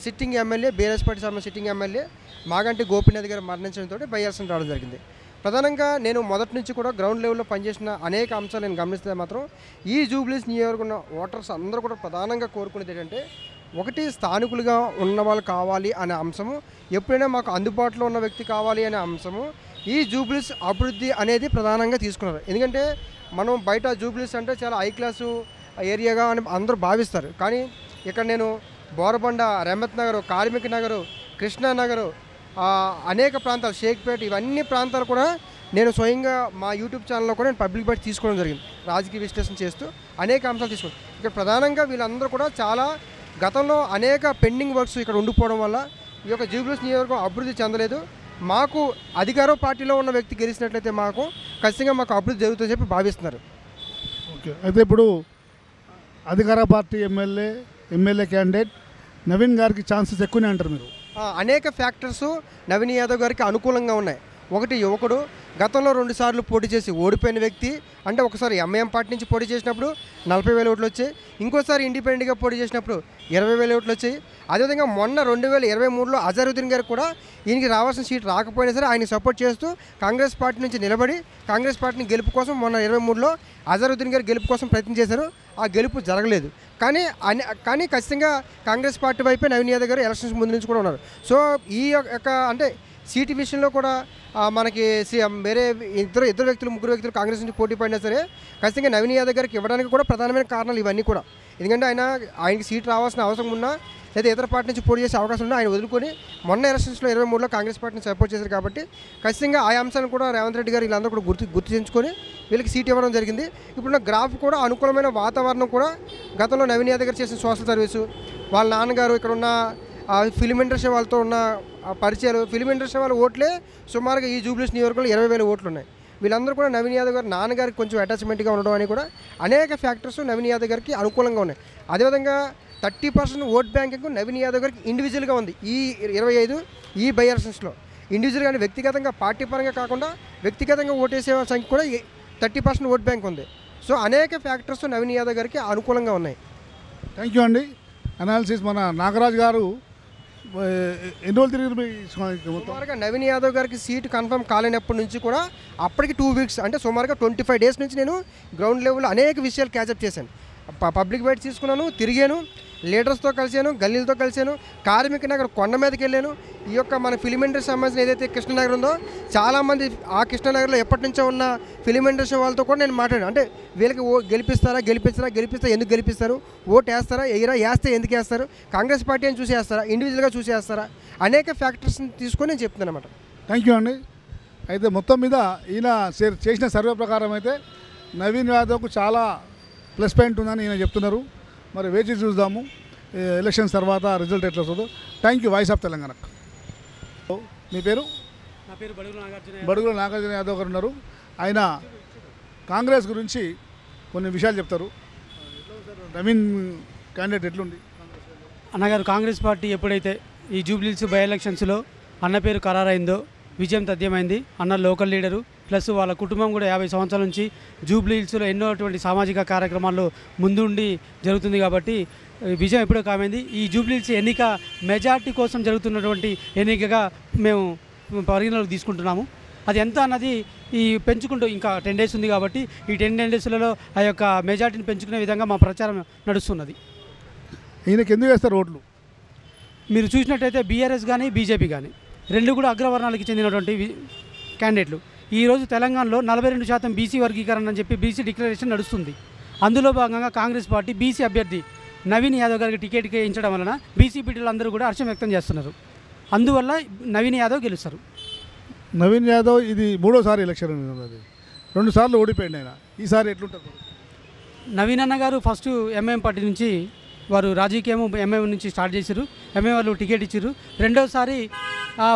M: సిట్టింగ్ ఎమ్మెల్యే బీఆర్ఎస్ పార్టీ సంబంధించిన సిట్టింగ్ ఎమ్మెల్యే మాగంటి గోపీనాథ్ గారు మరణించడంతో బై ఎలక్షన్ రావడం జరిగింది. ప్రధానంగా నేను మొదటి నుంచి కూడా గ్రౌండ్ లెవెల్లో పనిచేసిన అనేక అంశాలు నేను గమనిస్తే మాత్రం ఈ జూబ్లీస్ నియోజకవర్గం ఓటర్స్ అందరూ కూడా ప్రధానంగా కోరుకునేది ఏంటంటే, ఒకటి స్థానికులుగా ఉన్న వాళ్ళు కావాలి అనే అంశము, ఎప్పుడైనా మాకు అందుబాటులో ఉన్న వ్యక్తి కావాలి అనే అంశము, ఈ జూబ్లీస్ అభివృద్ధి అనేది ప్రధానంగా తీసుకున్నారు. ఎందుకంటే మనం బయట జూబ్లీస్ అంటే చాలా హై క్లాసు ఏరియాగా అని అందరూ భావిస్తారు. కానీ ఇక్కడ నేను బోరబండ, రెహమత్ నగరు, కార్మిక నగరు, కృష్ణానగరు, అనేక ప్రాంతాలు, షేక్పేట, ఇవన్నీ ప్రాంతాలు కూడా నేను స్వయంగా మా యూట్యూబ్ ఛానల్లో కూడా నేను పబ్లిక్ బయట తీసుకోవడం జరిగింది. రాజకీయ విశ్లేషణ చేస్తూ అనేక అంశాలు తీసుకున్నాను. ఇక్కడ ప్రధానంగా వీళ్ళందరూ కూడా చాలా గతంలో అనేక పెండింగ్ వర్క్స్ ఇక్కడ ఉండిపోవడం వల్ల ఈ యొక్క జూబ్లీస్ నియోజకవర్గం అభివృద్ధి చెందలేదు. మాకు అధికార పార్టీలో ఉన్న వ్యక్తి గెలిచినట్లయితే మాకు ఖచ్చితంగా మాకు అభివృద్ధి జరుగుతుందని చెప్పి భావిస్తున్నారు.
A: ఓకే, అయితే ఇప్పుడు అధికార పార్టీ ఎమ్మెల్యే క్యాండిడేట్ నవీన్ గారికి ఛాన్సెస్ ఎక్కువనే అంటారు మీరు?
M: అనేక ఫ్యాక్టర్స్ నవీన్ యాదవ్ గారికి అనుకూలంగా ఉన్నాయి. ఒకటి, యువకుడు, గతంలో 2 సార్లు పోటీ చేసి ఓడిపోయిన వ్యక్తి. అంటే ఒకసారి ఎంఐఎం పార్టీ నుంచి పోటీ చేసినప్పుడు 40,000 ఓట్లు వచ్చాయి, ఇంకోసారి ఇండిపెండెంట్గా పోటీ చేసినప్పుడు 20,000 ఓట్లు వచ్చాయి. అదేవిధంగా మొన్న 2023లో అజరుద్దీన్ గారికి కూడా ఈయనకి రావాల్సిన సీట్ రాకపోయినా సరే ఆయన సపోర్ట్ చేస్తూ కాంగ్రెస్ పార్టీ నుంచి నిలబడి కాంగ్రెస్ పార్టీని గెలుపు కోసం మొన్న 23లో అజరుద్దీన్ గారు గెలుపు కోసం ప్రయత్నం చేశారు. ఆ గెలుపు జరగలేదు. కానీ ఖచ్చితంగా కాంగ్రెస్ పార్టీ వైపే నవీన్ యాదవ్ గారు ఎలక్షన్స్ ముందు నుంచి కూడా ఉన్నారు. సో ఈ యొక్క అంటే సీటు విషయంలో కూడా మనకి వేరే ఇద్దరు వ్యక్తులు, 3 వ్యక్తులు కాంగ్రెస్ నుంచి పోటీ పడినా సరే ఖచ్చితంగా నవీన్ యాదవ్ గారికి ఇవ్వడానికి కూడా ప్రధానమైన కారణాలు ఇవన్నీ కూడా. ఎందుకంటే ఆయనకి సీట్ రావాల్సిన అవసరం ఉన్నా లేదా ఇతర పార్టీ నుంచి పోటీ చేసే అవకాశం ఉన్నా ఆయన వదులుకొని మొన్న ఎలక్షన్స్లో 23లో కాంగ్రెస్ పార్టీని సపోర్ట్ చేశారు. కాబట్టి ఖచ్చితంగా ఆ అంశాలను కూడా రేవంత్ రెడ్డి గారు వీళ్ళందరూ కూడా గుర్తించుకొని వీళ్ళకి సీట్ ఇవ్వడం జరిగింది. ఇప్పుడున్న గ్రాఫ్ కూడా అనుకూలమైన వాతావరణం కూడా గతంలో నవీన్ యాదవ్ గారు చేసిన సోషల్ సర్వీసు, వాళ్ళ నాన్నగారు ఇక్కడ ఉన్న ఫిలిం ఇండస్ట్రీ వాళ్ళతో ఉన్న పరిచయాలు, ఫిలిం ఇండస్ట్రీ వాళ్ళ ఓట్లే సుమారుగా ఈ జూబ్లీస్ నియోజకవర్గంలో 20,000 ఓట్లు ఉన్నాయి. వీళ్ళందరూ కూడా నవీన్ యాదవ్ గారు నాన్నగారికి కొంచెం అటాచ్మెంట్గా ఉండడం అని కూడా అనేక ఫ్యాక్టర్స్ నవీన్ యాదవ్ గారికి అనుకూలంగా ఉన్నాయి. అదేవిధంగా 30% ఓట్ బ్యాంకింగ్ నవీన్ యాదవ్ గారికి ఇండివిజువల్గా ఉంది. ఈ 25 ఈ బై ఎలక్షన్స్లో ఇండివిజువల్గా, వ్యక్తిగతంగా పార్టీ పరంగా కాకుండా వ్యక్తిగతంగా ఓటేసే సంఖ్య కూడా 30% ఓట్ బ్యాంక్ ఉంది. సో అనేక ఫ్యాక్టర్స్ నవీన్ యాదవ్ గారికి అనుకూలంగా ఉన్నాయి.
A: థ్యాంక్ యూ అండి. అనాలిసిస్ మన నాగరాజ్ గారు ఎన్ని రోజులు తిరిగి
M: సుమారుగా నవీన్ యాదవ్ గారికి సీటు కన్ఫర్మ్ కాలేనప్పటి నుంచి కూడా అప్పటికి 2 వీక్స్ అంటే సుమారుగా 25 డేస్ నుంచి నేను గ్రౌండ్ లెవెల్లో అనేక విషయాలు క్యాచప్ చేశాను. పబ్లిక్ బయట తీసుకున్నాను, తిరిగాను, లీడర్స్తో కలిసాను, గల్లీలతో కలిసాను, కార్మిక నగర్ కొండ మీదకి వెళ్ళాను. ఈ యొక్క మన ఫిలిం ఇండస్ట్రీ సంబంధించిన ఏదైతే కృష్ణనగర్ ఉందో చాలామంది ఆ కృష్ణనగర్లో ఎప్పటి నుంచో ఉన్న ఫిలిం ఇండస్ట్రీ వాళ్ళతో కూడా నేను మాట్లాడాను. అంటే వీళ్ళకి గెలిపిస్తే ఎందుకు గెలిపిస్తారు, ఓటు వేస్తారా, వేస్తే ఎందుకు వేస్తారు, కాంగ్రెస్ పార్టీ అని చూసి వేస్తారా, ఇండివిజువల్గా చూసి వేస్తారా, అనేక ఫ్యాక్టర్స్ని తీసుకొని నేను చెప్తున్నాను అన్నమాట.
A: థ్యాంక్ యూ అండి. అయితే మొత్తం మీద ఈయన చేసిన సర్వే ప్రకారం అయితే నవీన్ యాదవ్కు చాలా ప్లస్ పాయింట్ ఉందని ఈయన చెప్తున్నారు. మరి వేచి చూద్దాము ఎలక్షన్స్ తర్వాత రిజల్ట్ ఎట్లా వస్తుందో. Thank you. Voice of Telangana. మీ పేరు?
N: నా పేరు
A: బడుగుల నాగార్జున యాదవ్ గారు ఉన్నారు. ఆయన కాంగ్రెస్ గురించి కొన్ని విషయాలు చెప్తారు. నవీన్ క్యాండిడేట్ ఎట్లుంది?
N: అన్నగారు, కాంగ్రెస్ పార్టీ ఎప్పుడైతే ఈ జూబ్లీస్ బై ఎలక్షన్స్లో అన్న పేరు ఖరారైందో విజయం తథ్యమైంది. అన్న లోకల్ లీడరు ప్లస్ వాళ్ళ కుటుంబం కూడా 50 సంవత్సరాల నుంచి జూబ్లీహిల్స్లో ఎన్నో అటువంటి సామాజిక కార్యక్రమాల్లో ముందుండి జరుగుతుంది. కాబట్టి విజయం ఎప్పుడో కామైంది. ఈ జూబ్లీహిల్స్ ఎన్నిక మెజార్టీ కోసం జరుగుతున్నటువంటి ఎన్నికగా మేము పరిగణలోకి తీసుకుంటున్నాము. అది ఎంత అన్నది ఈ పెంచుకుంటూ ఇంకా 10 డేస్ ఉంది కాబట్టి ఈ 10 డేస్లలో ఆ యొక్క మెజార్టీని పెంచుకునే విధంగా మా ప్రచారం నడుస్తున్నది.
A: ఈయనకి ఎందుకు వేస్తారు ఓట్లు?
N: మీరు చూసినట్టయితే బీఆర్ఎస్ కానీ బీజేపీ కానీ రెండు కూడా అగ్రవర్ణాలకి చెందినటువంటి క్యాండిడేట్లు. ఈరోజు తెలంగాణలో 42% బీసీ వర్గీకరణ అని చెప్పి బీసీ డిక్లరేషన్ నడుస్తుంది. అందులో భాగంగా కాంగ్రెస్ పార్టీ బీసీ అభ్యర్థి నవీన్ యాదవ్ గారికి టికెట్ ఇచ్చడం వలన బీసీ బిడ్డలు అందరూ కూడా హర్షం వ్యక్తం చేస్తున్నారు. అందువల్ల నవీన్ యాదవ్ గెలుస్తారు.
A: నవీన్ యాదవ్ ఇది 3వ ఎలక్షన్, అది 2 సార్లు ఓడిపోయింది ఆయన. ఈసారి ఎట్లుంటుంది?
N: నవీన్ అన్న గారు ఫస్ట్ ఎంఐఎం పార్టీ నుంచి వారు రాజకీయం ఎంఐఎం నుంచి స్టార్ట్ చేశారు. ఎంఐఎం వాళ్ళు టికెట్ ఇచ్చారు. రెండోసారి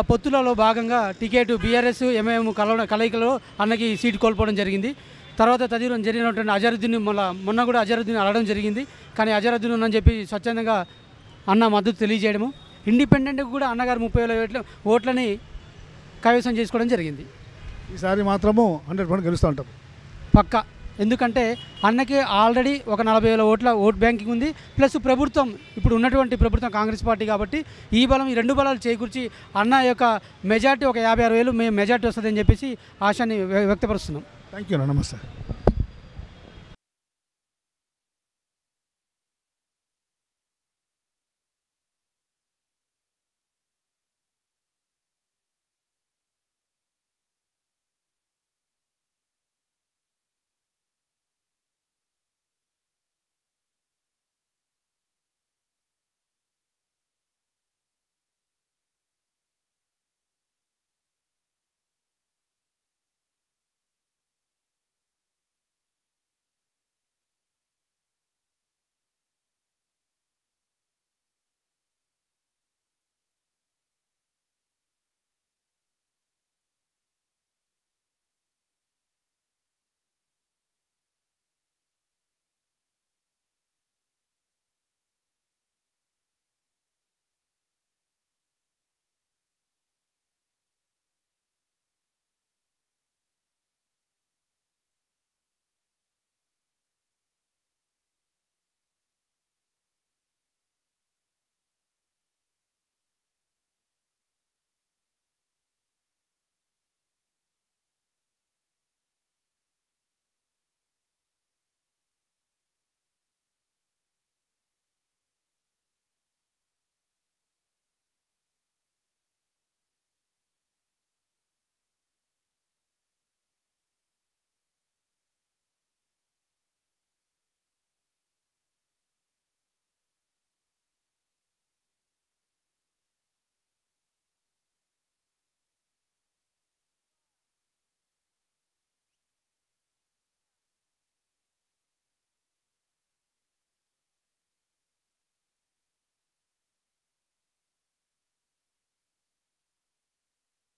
N: పొత్తులలో భాగంగా టికెట్ బీఆర్ఎస్ ఎంఐఎం కలయికలో అన్నకి సీటు కోల్పోవడం జరిగింది. తర్వాత జరిగినటువంటి అజరుద్దీన్ మొన్న కూడా అజరుద్దీన్ అడగడం జరిగింది. కానీ అజరుద్దీన్ అని చెప్పి స్వచ్ఛందంగా అన్న మద్దతు తెలియజేయడము. ఇండిపెండెంట్గా కూడా అన్నగారు 30,000 ఓట్లని కైవసం చేసుకోవడం జరిగింది.
A: ఈసారి మాత్రము 100% గెలుస్తూ ఉంటాం
N: పక్కా. ఎందుకంటే అన్నకి ఆల్రెడీ ఒక 40,000 ఓట్ల ఓట్ బ్యాంకింగ్ ఉంది. ప్లస్ ప్రభుత్వం ఇప్పుడు ఉన్నటువంటి ప్రభుత్వం కాంగ్రెస్ పార్టీ కాబట్టి ఈ బలం ఈ 2 బలాలు చేకూర్చి అన్న యొక్క మెజార్టీ ఒక 56,000 మేము మెజార్టీ వస్తుందని చెప్పేసి ఆశాన్ని వ్యక్తపరుస్తున్నాం.
A: Thank you. నమస్తే.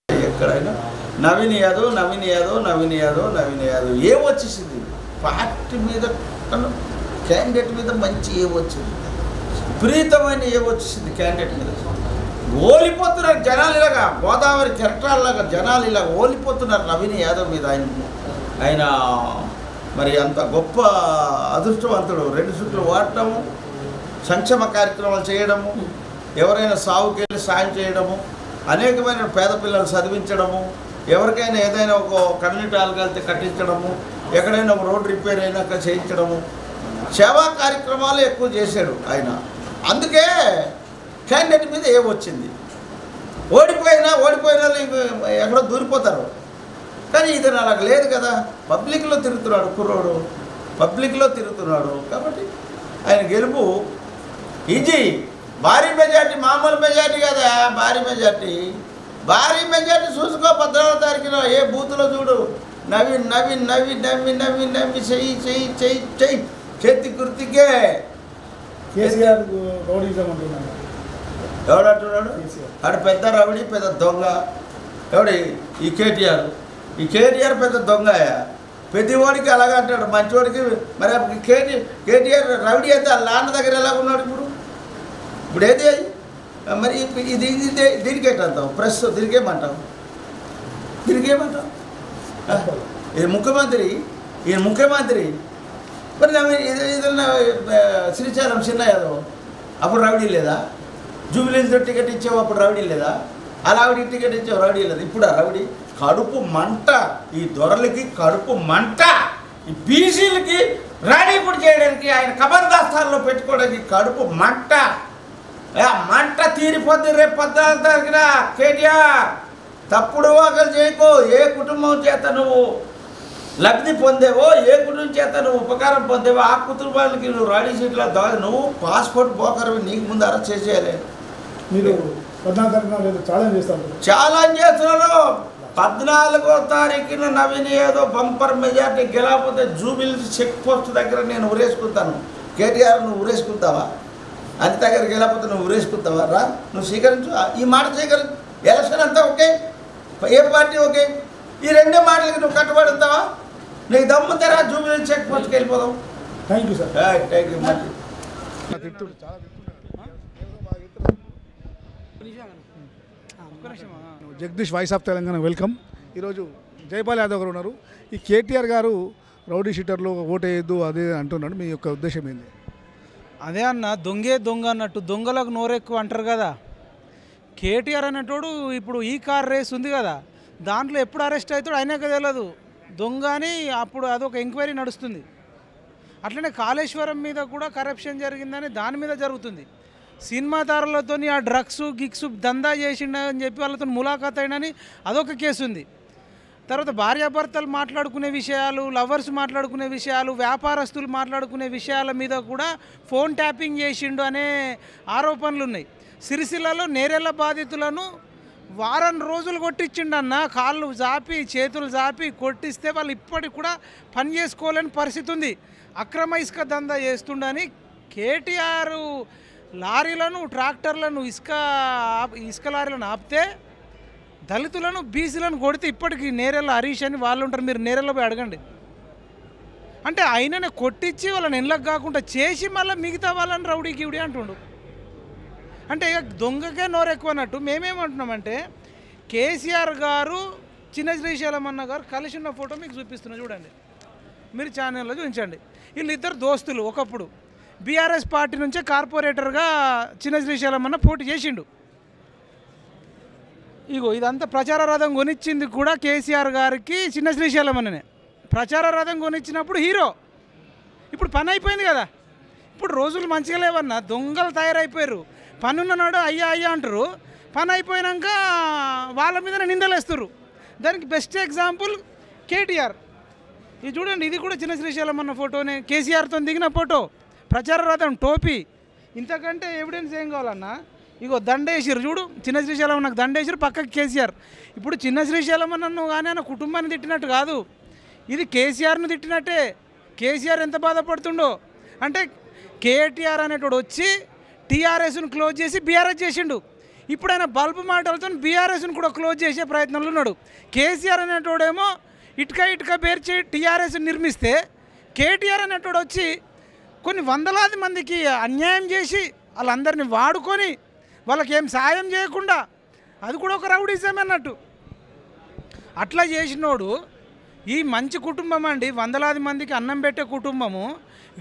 O: ఎక్కడైనా నవీన్ యాదవ్ నవీన్ యాదవ్ నవీన్ యాదవ్ నవీన్ యాదవ్ ఏం వచ్చేసింది పార్టీ మీద క్యాండిడేట్ మీద మంచి ఏం వచ్చింది విపరీతమైన ఏం వచ్చేసింది క్యాండిడేట్ మీద ఓలిపోతున్నారు జనాలు ఇలాగా గోదావరి కెరటాలలాగా జనాలు ఇలా ఓలిపోతున్నారు నవీన్ యాదవ్ మీద ఆయన మరి అంత గొప్ప అదృష్టవంతుడు 2 చుట్లు వాడటము సంక్షేమ కార్యక్రమాలు చేయడము ఎవరైనా సాగుకెళ్ళి సాయం చేయడము అనేకమైన పేద పిల్లలు చదివించడము ఎవరికైనా ఏదైనా ఒక కమ్యూనిటీ హాల్ కలితే కట్టించడము ఎక్కడైనా ఒక రోడ్ రిపేర్ అయినాక చేయించడము సేవా కార్యక్రమాలు ఎక్కువ చేశాడు ఆయన అందుకే క్యాండిడేట్ మీద ఏమొచ్చింది ఓడిపోయినా ఎక్కడో దూరిపోతారు కానీ ఇతను అలాగ లేదు కదా పబ్లిక్లో తిరుగుతున్నాడు కుర్రోడు పబ్లిక్లో తిరుగుతున్నాడు కాబట్టి ఆయన గెలుపు ఈజీ భారీ మెజార్టీ మామూలు మెజార్టీ కదా భారీ మెజార్టీ చూసుకో 14వ తారీఖున ఏ బూత్లో చూడు నవీన్ నవీన్ నవీన్ నవీన్ నవీన్ నవీన్ చెయ్యి చెయ్యి చెయ్యి చెయ్యి చేతి గుర్తికే
A: కేసీఆర్ రౌడీజం అంటున్నాడు
O: ఎవడంటున్నాడు అటు పెద్ద రౌడీ పెద్ద దొంగ ఎవడు ఈ కేటీఆర్ పెద్ద దొంగయా ప్రతివాడికి అలాగే అంటాడు మంచివాడికి మరి కేటీఆర్ రౌడీ అయితే ఆ లాండ్ దగ్గర ఎలా ఉన్నాడు ఇప్పుడు ఏది మరి ఇది దీనికి ఏంటంటాం ప్రెస్ దీనికేమంటాం ఇది ముఖ్యమంత్రి మరి ఏదన్నా శ్రీశైలం చిన్న యాదవ్ అప్పుడు రౌడీ లేదా జూబిలీస్లో టికెట్ ఇచ్చావు అప్పుడు రౌడీ లేదా అలావిడి టికెట్ ఇచ్చావు రౌడీ లేదా ఇప్పుడు ఆ రౌడీ కడుపు మంట ఈ దొరలకి కడుపు మంట ఈ బీసీలకి రాణీపుడు చేయడానికి ఆయన కబర్దాస్తాల్లో పెట్టుకోవడానికి కడుపు మంట మంట తీరిపోద్ది రేపు 14వ తారీఖున కేటీఆర్ తప్పుడు వాకలు చేయకు ఏ కుటుంబం చేత నువ్వు లబ్ధి పొందేవో ఏ కుటుంబం చేత నువ్వు ఉపకారం పొందేవో ఆ కుటుంబాలకి నువ్వు రాణి సీట్లో నువ్వు పాస్పోర్ట్ పోకరవి నీకు ముందు అరెస్ట్ చేసేయాలి
A: మీరు 14వ తారీఖున
O: ఛాలెంజ్ చేస్తున్నారు 14వ తారీఖున నవీన్ యాదవ్ బంపర్ మెజార్టీ గెలవకపోతే జూబిలీస్ చెక్ పోస్ట్ దగ్గర నేను ఉరేసుకుంటాను కేటీఆర్ నువ్వు ఉరేసుకుంటావా అనిత దగ్గరికి వెళ్ళకపోతే నువ్వు ఉరేసుకుంటావా రా నువ్వు స్వీకరించు ఈ మాట స్వీకరించు ఎలక్షన్ అంతా ఓకే ఏ పార్టీ ఓకే ఈ 2 మాటలకి నువ్వు కట్టుబడుతావా నీకు దమ్ముతారా జూబిలీస్ చెక్ పోస్ట్కి వెళ్ళిపోదాం
A: thank you sir
O: thank you మళ్ళీ
A: Jagadish voice of Telangana welcome. ఈరోజు జైపాల్ యాదవ్ గారు ఉన్నారు. ఈ కేటీఆర్ గారు రౌడీ షీటర్లు ఓటేయద్దు అదే అంటున్నాడు, మీ యొక్క ఉద్దేశం ఏంది?
P: అదే అన్న, దొంగే దొంగ అన్నట్టు దొంగలకు నోరెక్కువ అంటారు కదా. కేటీఆర్ అనేటోడు ఇప్పుడు ఈ కార్ రేస్ ఉంది కదా, దాంట్లో ఎప్పుడు అరెస్ట్ అవుతాడు ఆయనకు తెలియదు. దొంగ అని అప్పుడు అదొక ఎంక్వైరీ నడుస్తుంది. అట్లనే కాళేశ్వరం మీద కూడా కరప్షన్ జరిగిందని దాని మీద జరుగుతుంది. సినిమా తారలతో ఆ డ్రగ్స్ గిక్స్ దందా చేసిండని చెప్పి వాళ్ళతో ములాఖాత్ అయినని అదొక కేసు ఉంది. తర్వాత భార్యాభర్తలు మాట్లాడుకునే విషయాలు, లవర్స్ మాట్లాడుకునే విషయాలు, వ్యాపారస్తులు మాట్లాడుకునే విషయాల మీద కూడా ఫోన్ ట్యాపింగ్ చేసిండు అనే ఆరోపణలు ఉన్నాయి. సిరిసిల్లలో నేరెళ్ల బాధితులను వారం రోజులు కొట్టించిండన్న, కాళ్ళు జాపి చేతులు జాపి కొట్టిస్తే వాళ్ళు ఇప్పటికి కూడా పని చేసుకోలేని పరిస్థితి ఉంది. అక్రమ ఇసుక దందా చేస్తుండని కేటీఆర్ లారీలను ట్రాక్టర్లను ఇసుక లారీలను ఆపితే దళితులను బీసీలను కొడితే ఇప్పటికీ నేరెళ్ళ హరీష్ అని వాళ్ళు ఉంటారు, మీరు నేరెళ్ళ పోయి అడగండి. అంటే ఆయననే కొట్టించి వాళ్ళని ఎన్లకు కాకుండా చేసి మళ్ళీ మిగతా వాళ్ళని రౌడీ గివుడి అంటుండు. అంటే ఇక దొంగకే నోరెక్కువ అన్నట్టు మేమేమంటున్నామంటే కేసీఆర్ గారు చిన్న శ్రీశైలం అన్న గారు కలిసి ఉన్న ఫోటో మీకు చూపిస్తున్నా చూడండి, మీరు ఛానల్లో చూపించండి. వీళ్ళిద్దరు దోస్తులు. ఒకప్పుడు బీఆర్ఎస్ పార్టీ నుంచే కార్పొరేటర్గా చిన్న శ్రీశైలం అన్న పోటీ చేసిండు. ఇగో ఇదంతా ప్రచార రథం కొనిచ్చింది కూడా కేసీఆర్ గారికి చిన్న శ్రీశైలం అన్ననే. ప్రచార రథం కొనిచ్చినప్పుడు హీరో. ఇప్పుడు పని అయిపోయింది కదా, ఇప్పుడు రోజులు మంచిగా లేవన్నా, దొంగలు తయారైపోయారు. పని ఉన్ననాడు అయ్యా అయ్యా అంటారు, పని అయిపోయాక వాళ్ళ మీద నిందలేస్తారు. దానికి బెస్ట్ ఎగ్జాంపుల్ కేటీఆర్. ఇది చూడండి, ఇది కూడా చిన్న శ్రీశైలం అన్న ఫోటోనే, కేసీఆర్తో దిగిన ఫోటో, ప్రచార రథం, టోపీ. ఇంతకంటే ఎవిడెన్స్ ఏం కావాలన్నా? ఇగో దండేసిరు చూడు, చిన్న శ్రీశైలం నాకు దండేసిరు, పక్కకి కేసీఆర్. ఇప్పుడు చిన్న శ్రీశైలం అన్న కానీ అన్న కుటుంబాన్ని తిట్టినట్టు కాదు, ఇది కేసీఆర్ను తిట్టినట్టే. కేసీఆర్ ఎంత బాధపడుతుండో అంటే కేటీఆర్ అనేటోడు వచ్చి టీఆర్ఎస్ను క్లోజ్ చేసి బీఆర్ఎస్ చేసిండు. ఇప్పుడు ఆయన బల్బు మాటలతో బీఆర్ఎస్ను కూడా క్లోజ్ చేసే ప్రయత్నంలో ఉన్నాడు. కేసీఆర్ అనేటోడేమో ఇటుక పేర్చి టీఆర్ఎస్ నిర్మిస్తే, కేటీఆర్ అనేటోడు వచ్చి కొన్ని వందలాది మందికి అన్యాయం చేసి వాళ్ళందరినీ వాడుకొని వాళ్ళకి ఏం సాయం చేయకుండా, అది కూడా ఒక రౌడీజం అన్నట్టు. అట్లా చేసినోడు ఈ మంచి కుటుంబం అండి, వందలాది మందికి అన్నం పెట్టే కుటుంబము,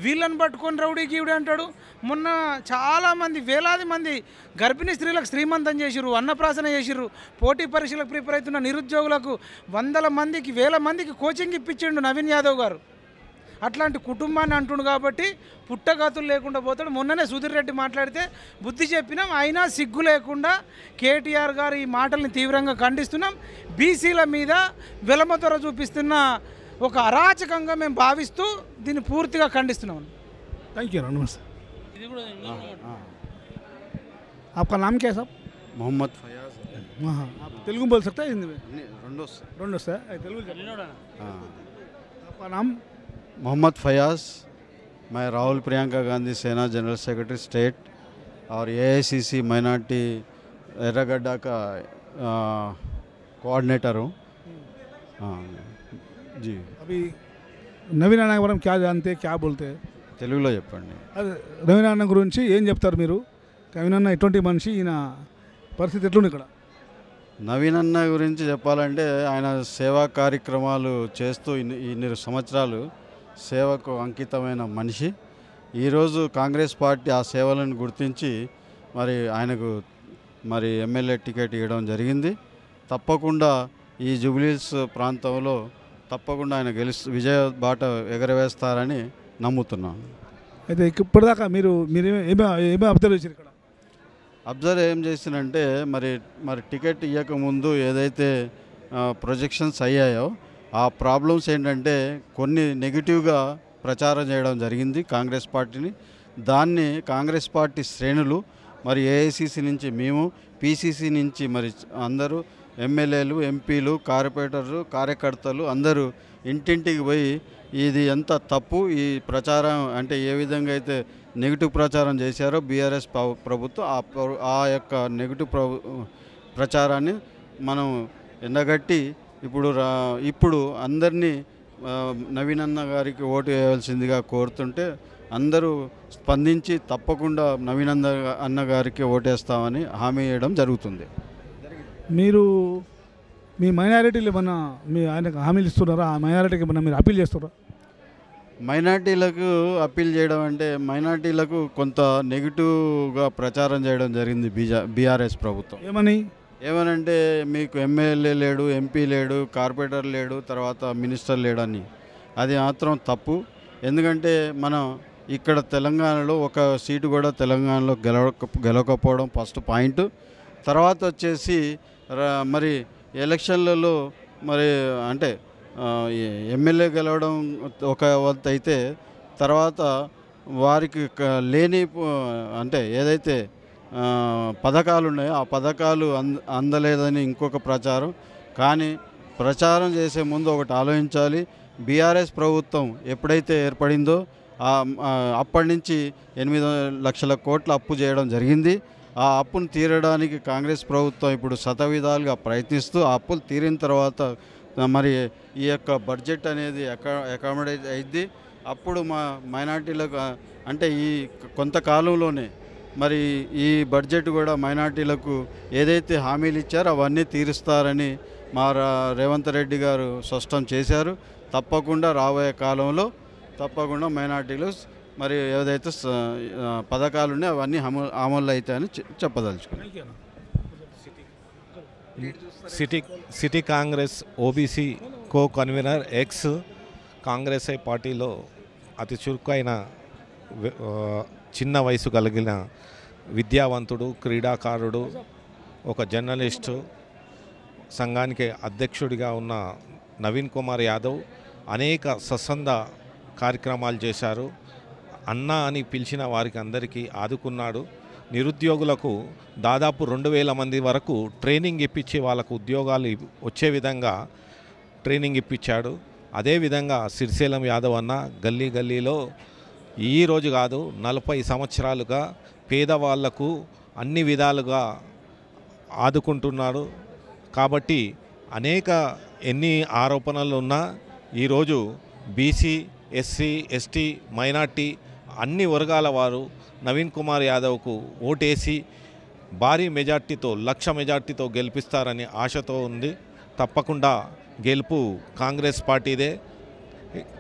P: వీళ్ళని పట్టుకొని రౌడీ గీవుడు అంటాడు. మొన్న చాలామంది వేలాది మంది గర్భిణీ స్త్రీలకు శ్రీమంతం చేసిర్రు, అన్నప్రాసన చేసిర్రు, పోటీ పరీక్షలకు ప్రిపేర్ అవుతున్న నిరుద్యోగులకు వందల మందికి వేల మందికి కోచింగ్ ఇప్పించిండు నవీన్ యాదవ్ గారు. అట్లాంటి కుటుంబాన్ని అంటుండు కాబట్టి పుట్టగతులు లేకుండా పోతాడు. మొన్ననే సుధీర్ రెడ్డి మాట్లాడితే బుద్ధి చెప్పినాం, అయినా సిగ్గు లేకుండా కేటీఆర్ గారు ఈ మాటల్ని తీవ్రంగా ఖండిస్తున్నాం. బీసీల మీద వెలమతొర చూపిస్తున్న ఒక అరాచకంగా మేము భావిస్తూ దీన్ని పూర్తిగా ఖండిస్తున్నాం.
A: థ్యాంక్ యూ, నమస్తే. आपका नाम क्या है साहब?
H: मोहम्मद फयाज।
A: हाँ, आप तेलुगु बोल सकते हैं? हिंदी में
H: रोंडो से
A: तेलुगु। आपका नाम?
H: मोहम्मद फयाज। मैं राहुल प्रियंका गांधी सेना जनरल सेक्रेटरी स्टेट और एआईसीसी माइनॉरिटी एर्रगड्डा का कोऑर्डिनेटर हूँ। हाँ जी।
A: अभी నవీన్ అన్న మనం క్యా जानते क्या बोलते हैं?
H: తెలుగులో చెప్పండి.
A: అదే నవీన్ అన్న గురించి ఏం చెప్తారు మీరు? నవీన్ అన్న ఎటువంటి మనిషి, ఈయన పరిస్థితి ఎట్లుంది ఇక్కడ?
H: నవీన్ అన్న గురించి చెప్పాలంటే ఆయన సేవా కార్యక్రమాలు చేస్తూ ఇన్ని సంవత్సరాలు సేవకు అంకితమైన మనిషి. ఈరోజు కాంగ్రెస్ పార్టీ ఆ సేవలను గుర్తించి మరి ఆయనకు మరి ఎమ్మెల్యే టికెట్ ఇవ్వడం జరిగింది. తప్పకుండా ఈ జూబ్లీహిల్స్ ప్రాంతంలో తప్పకుండా ఆయన విజయ బాట ఎగరవేస్తారని నమ్ముతున్నాను.
A: అయితే ఇప్పటిదాకా మీరు ఏమేమి అబ్జర్వ్ చేశారు ఇక్కడ?
H: అబ్జర్వ్ ఏం చేసినంటే మరి టికెట్ ఇవ్వకముందు ఏదైతే ప్రొజెక్షన్స్ అయ్యాయో ఆ ప్రాబ్లమ్స్ ఏంటంటే కొన్ని నెగిటివ్గా ప్రచారం చేయడం జరిగింది కాంగ్రెస్ పార్టీని. దాన్ని కాంగ్రెస్ పార్టీ శ్రేణులు మరి ఏఐసిసి నుంచి మేము, పిసిసి నుంచి మరి అందరూ ఎమ్మెల్యేలు, ఎంపీలు, కార్పొరేటర్లు, కార్యకర్తలు అందరూ ఇంటింటికి పోయి ఇది ఎంత తప్పు, ఈ ప్రచారం అంటే ఏ విధంగా అయితే నెగిటివ్ ప్రచారం చేశారో బీఆర్ఎస్ ప్రభుత్వం ఆ యొక్క నెగిటివ్ ప్రచారాన్ని మనం ఎండగట్టి ఇప్పుడు అందరినీ నవీన్ అన్న గారికి ఓటు వేయవలసిందిగా కోరుతుంటే అందరూ స్పందించి తప్పకుండా నవీన్ అన్న గారికి ఓటేస్తామని హామీ ఇవ్వడం జరుగుతుంది.
A: మీరు మీ మైనారిటీలు ఏమన్నా మీ ఆయనకు హామీలు ఇస్తున్నారా? ఆ మైనారిటీకి ఏమన్నా మీరు అప్పీల్ చేస్తున్నారా?
H: మైనార్టీలకు అప్పీల్ చేయడం అంటే మైనార్టీలకు కొంత నెగిటివ్గా ప్రచారం చేయడం జరిగింది బీఆర్ఎస్ ప్రభుత్వం. ఏమనంటే మీకు ఎమ్మెల్యే లేడు, ఎంపీ లేడు, కార్పొరేటర్ లేడు, తర్వాత మినిస్టర్ లేడని. అది మాత్రం తప్పు. ఎందుకంటే మనం ఇక్కడ తెలంగాణలో ఒక సీటు కూడా తెలంగాణలో గెలవకపోవడం ఫస్ట్ పాయింట్. తర్వాత వచ్చేసి మరి ఎలక్షన్లలో మరి అంటే ఎమ్మెల్యే గెలవడం ఒక వంత అయితే, తర్వాత వారికి లేని అంటే ఏదైతే పథకాలు ఉన్నాయో ఆ పథకాలు అందలేదని ఇంకొక ప్రచారం. కానీ ప్రచారం చేసే ముందు ఒకటి ఆలోచించాలి. బీఆర్ఎస్ ప్రభుత్వం ఎప్పుడైతే ఏర్పడిందో అప్పటి నుంచి 8 లక్షల కోట్ల అప్పు చేయడం జరిగింది. ఆ అప్పును తీరడానికి కాంగ్రెస్ ప్రభుత్వం ఇప్పుడు శతవిధాలుగా ప్రయత్నిస్తూ ఆ అప్పులు తీరిన తర్వాత మరి ఈ యొక్క బడ్జెట్ అనేది అకామిడేట్ అయింది. అప్పుడు మా మైనార్టీలకు అంటే ఈ కొంతకాలంలోనే మరి ఈ బడ్జెట్ కూడా మైనార్టీలకు ఏదైతే హామీలు ఇచ్చారో అవన్నీ తీరుస్తారని మా రేవంత్ రెడ్డి గారు స్పష్టం చేశారు. తప్పకుండా రాబోయే కాలంలో తప్పకుండా మైనార్టీలు మరి ఏదైతే పథకాలు ఉన్నాయో అవన్నీ అమలు అవుతాయని చెప్పదలుచుకున్నాను.
Q: City Congress OBC co convener X Congress పార్టీలో అతి చురుకైన చిన్న వయసు కలిగిన విద్యావంతుడు, క్రీడాకారుడు, ఒక జర్నలిస్టు, సంఘానికి అధ్యక్షుడిగా ఉన్న నవీన్ కుమార్ యాదవ్ అనేక స్వచ్ఛంద కార్యక్రమాలు చేశారు. అన్న అని పిలిచిన వారికి అందరికీ ఆదుకున్నాడు. నిరుద్యోగులకు దాదాపు 2000 మంది వరకు ట్రైనింగ్ ఇప్పించి వాళ్ళకు ఉద్యోగాలు వచ్చే విధంగా ట్రైనింగ్ ఇప్పించాడు. అదేవిధంగా సిరిశైలం యాదవ్ అన్న గల్లీ గల్లీలో ఈరోజు కాదు 40 సంవత్సరాలుగా పేదవాళ్లకు అన్ని విధాలుగా ఆదుకుంటున్నాడు. కాబట్టి అనేక ఎన్ని ఆరోపణలు ఉన్నా ఈరోజు బీసీ, ఎస్సీ, ఎస్టీ, మైనార్టీ అన్ని వర్గాల వారు నవీన్ కుమార్ యాదవ్కు ఓటేసి భారీ మెజార్టీతో 1,00,000 మెజార్టీతో గెలిపిస్తారని ఆశతో ఉంది. తప్పకుండా గెలుపు కాంగ్రెస్ పార్టీదే.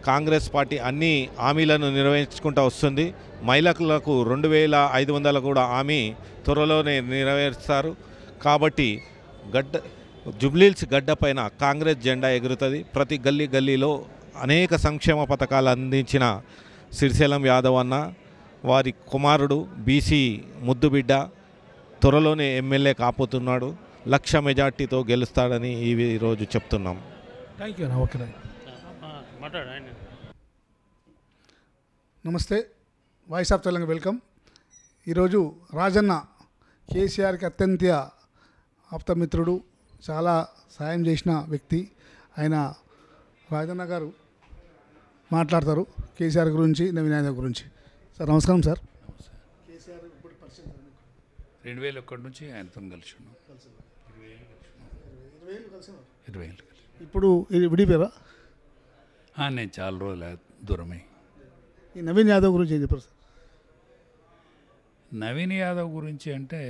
Q: కాంగ్రెస్ పార్టీ అన్ని హామీలను నిర్వహించుకుంటూ వస్తుంది. మహిళలకు 2,500 కూడా హామీ త్వరలోనే నెరవేరుస్తారు. కాబట్టి జూబ్లీహిల్స్ గడ్డ పైన కాంగ్రెస్ జెండా ఎగురుతుంది. ప్రతి గల్లీ గల్లీలో అనేక సంక్షేమ పథకాలు అందించిన సిరిశైలం యాదవ్ అన్న, వారి కుమారుడు బీసీ ముద్దుబిడ్డ త్వరలోనే ఎమ్మెల్యే కాపోతున్నాడు. 1,00,000 మెజార్టీతో గెలుస్తాడని ఈరోజు చెప్తున్నాం.
A: Thank you. ఓకే. నమస్తే, వాయిస్ ఆఫ్ తెలంగాణ వెల్కమ్. ఈరోజు రాజన్న కేసీఆర్కి అత్యంత ఆప్తమిత్రుడు, చాలా సాయం చేసిన వ్యక్తి ఆయన రాజన్న గారు మాట్లాడతారు కేసీఆర్ గురించి, నవీన్ యాదవ్ గురించి. సార్ నమస్కారం. సార్ కేసీఆర్
R: 2001 నుంచి ఆయనతో కలిసి ఉన్నాం. 20 ఏళ్ళు.
A: ఇప్పుడు విడిపోయారా?
R: నేను చాలా రోజులు దూరమై.
A: ఈ నవీన్ యాదవ్ గురించి ఏం చెప్పారు సార్?
R: నవీన్ యాదవ్ గురించి అంటే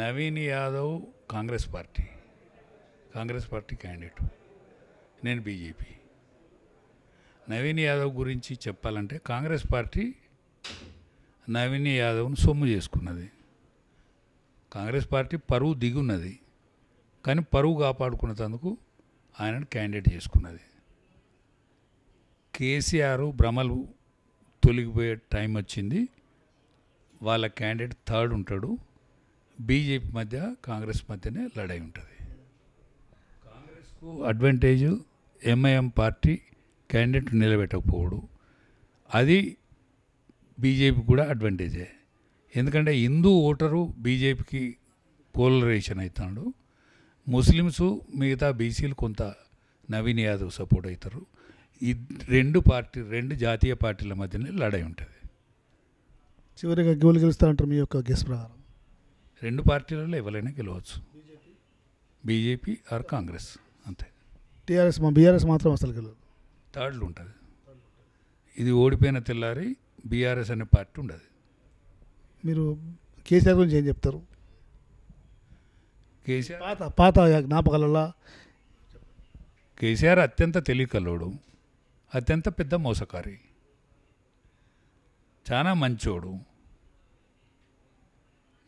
R: నవీన్ యాదవ్ కాంగ్రెస్ పార్టీ క్యాండిడేట్, నేను బీజేపీ. నవీన్ యాదవ్ గురించి చెప్పాలంటే కాంగ్రెస్ పార్టీ నవీన్ యాదవ్ను సొమ్ము చేసుకున్నది. కాంగ్రెస్ పార్టీ పరువు దిగున్నది, కానీ పరువు కాపాడుకున్నందుకు ఆయనను క్యాండిడేట్ చేసుకున్నది. కేసీఆర్ భ్రమలు తొలగిపోయే టైం వచ్చింది. వాళ్ళ క్యాండిడేట్ థర్డ్ ఉంటాడు. బీజేపీ మధ్య కాంగ్రెస్ మధ్యనే లడాయి ఉంటుంది. కాంగ్రెస్కు అడ్వాంటేజ్ ఎంఐఎం పార్టీ క్యాండిడేట్ నిలబెట్టకపోవడు, అది బీజేపీ కూడా అడ్వాంటేజే. ఎందుకంటే హిందూ ఓటరు బీజేపీకి పోలరైజేషన్ అవుతున్నాడు. ముస్లిమ్స్ మిగతా బీసీలు కొంత నవీన్ యాదవ్ సపోర్ట్ అవుతారు. ఈ రెండు జాతీయ పార్టీల మధ్యనే లడాయి ఉంటుంది.
A: చివరిగా గెలులు గెలుస్తారంటారు మీ యొక్క గెస్ ప్రకారం?
R: 2 పార్టీలలో ఎవరైనా గెలవచ్చు, బీజేపీ ఆర్ కాంగ్రెస్, అంతే.
A: బీఆర్ఎస్ మాత్రం అసలు గెలవదు,
R: థర్డ్లు ఉంటుంది. ఇది ఓడిపోయిన తెల్లారి బీఆర్ఎస్ అనే పార్టీ ఉండదు.
A: మీరు కేసీఆర్ గురించి ఏం చెప్తారు?
R: కేసీఆర్
A: పాత జ్ఞాపకాలలో
R: కేసీఆర్ అత్యంత తెలివికల్లోడు, అత్యంత పెద్ద మోసకారి, చాలా మంచోడు.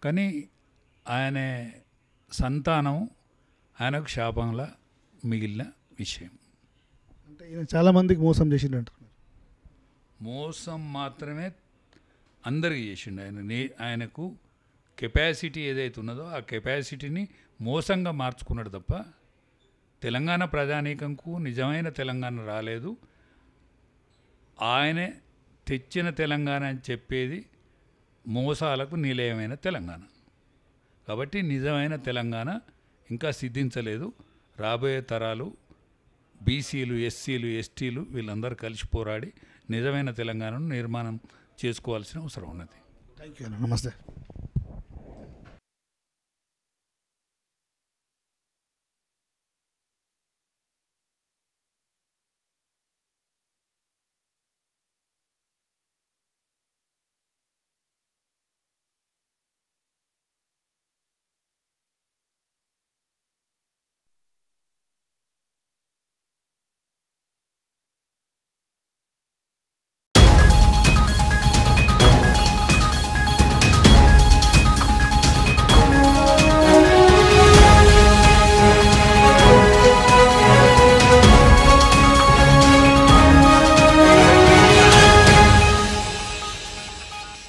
R: కానీ ఆయన సంతానం ఆయనకు శాపంలా మిగిలిన విషయం.
A: అంటే ఈయన చాలామందికి మోసం చేసిండు.
R: మోసం మాత్రమే అందరికీ చేసిండు. ఆయనకు కెపాసిటీ ఏదైతే ఉన్నదో ఆ కెపాసిటీని మోసంగా మార్చుకున్నాడు తప్ప తెలంగాణ ప్రజానీకంకు నిజమైన తెలంగాణ రాలేదు. ఆయనే తెచ్చిన తెలంగాణ అని చెప్పేది మోసాలకు నిలయమైన తెలంగాణ. కాబట్టి నిజమైన తెలంగాణ ఇంకా సిద్ధించలేదు. రాబోయే తరాలు బీసీలు, ఎస్సీలు, ఎస్టీలు వీళ్ళందరూ కలిసి పోరాడి నిజమైన తెలంగాణను నిర్మాణం చేసుకోవాల్సిన అవసరం ఉన్నది.
A: Thank you. నమస్తే.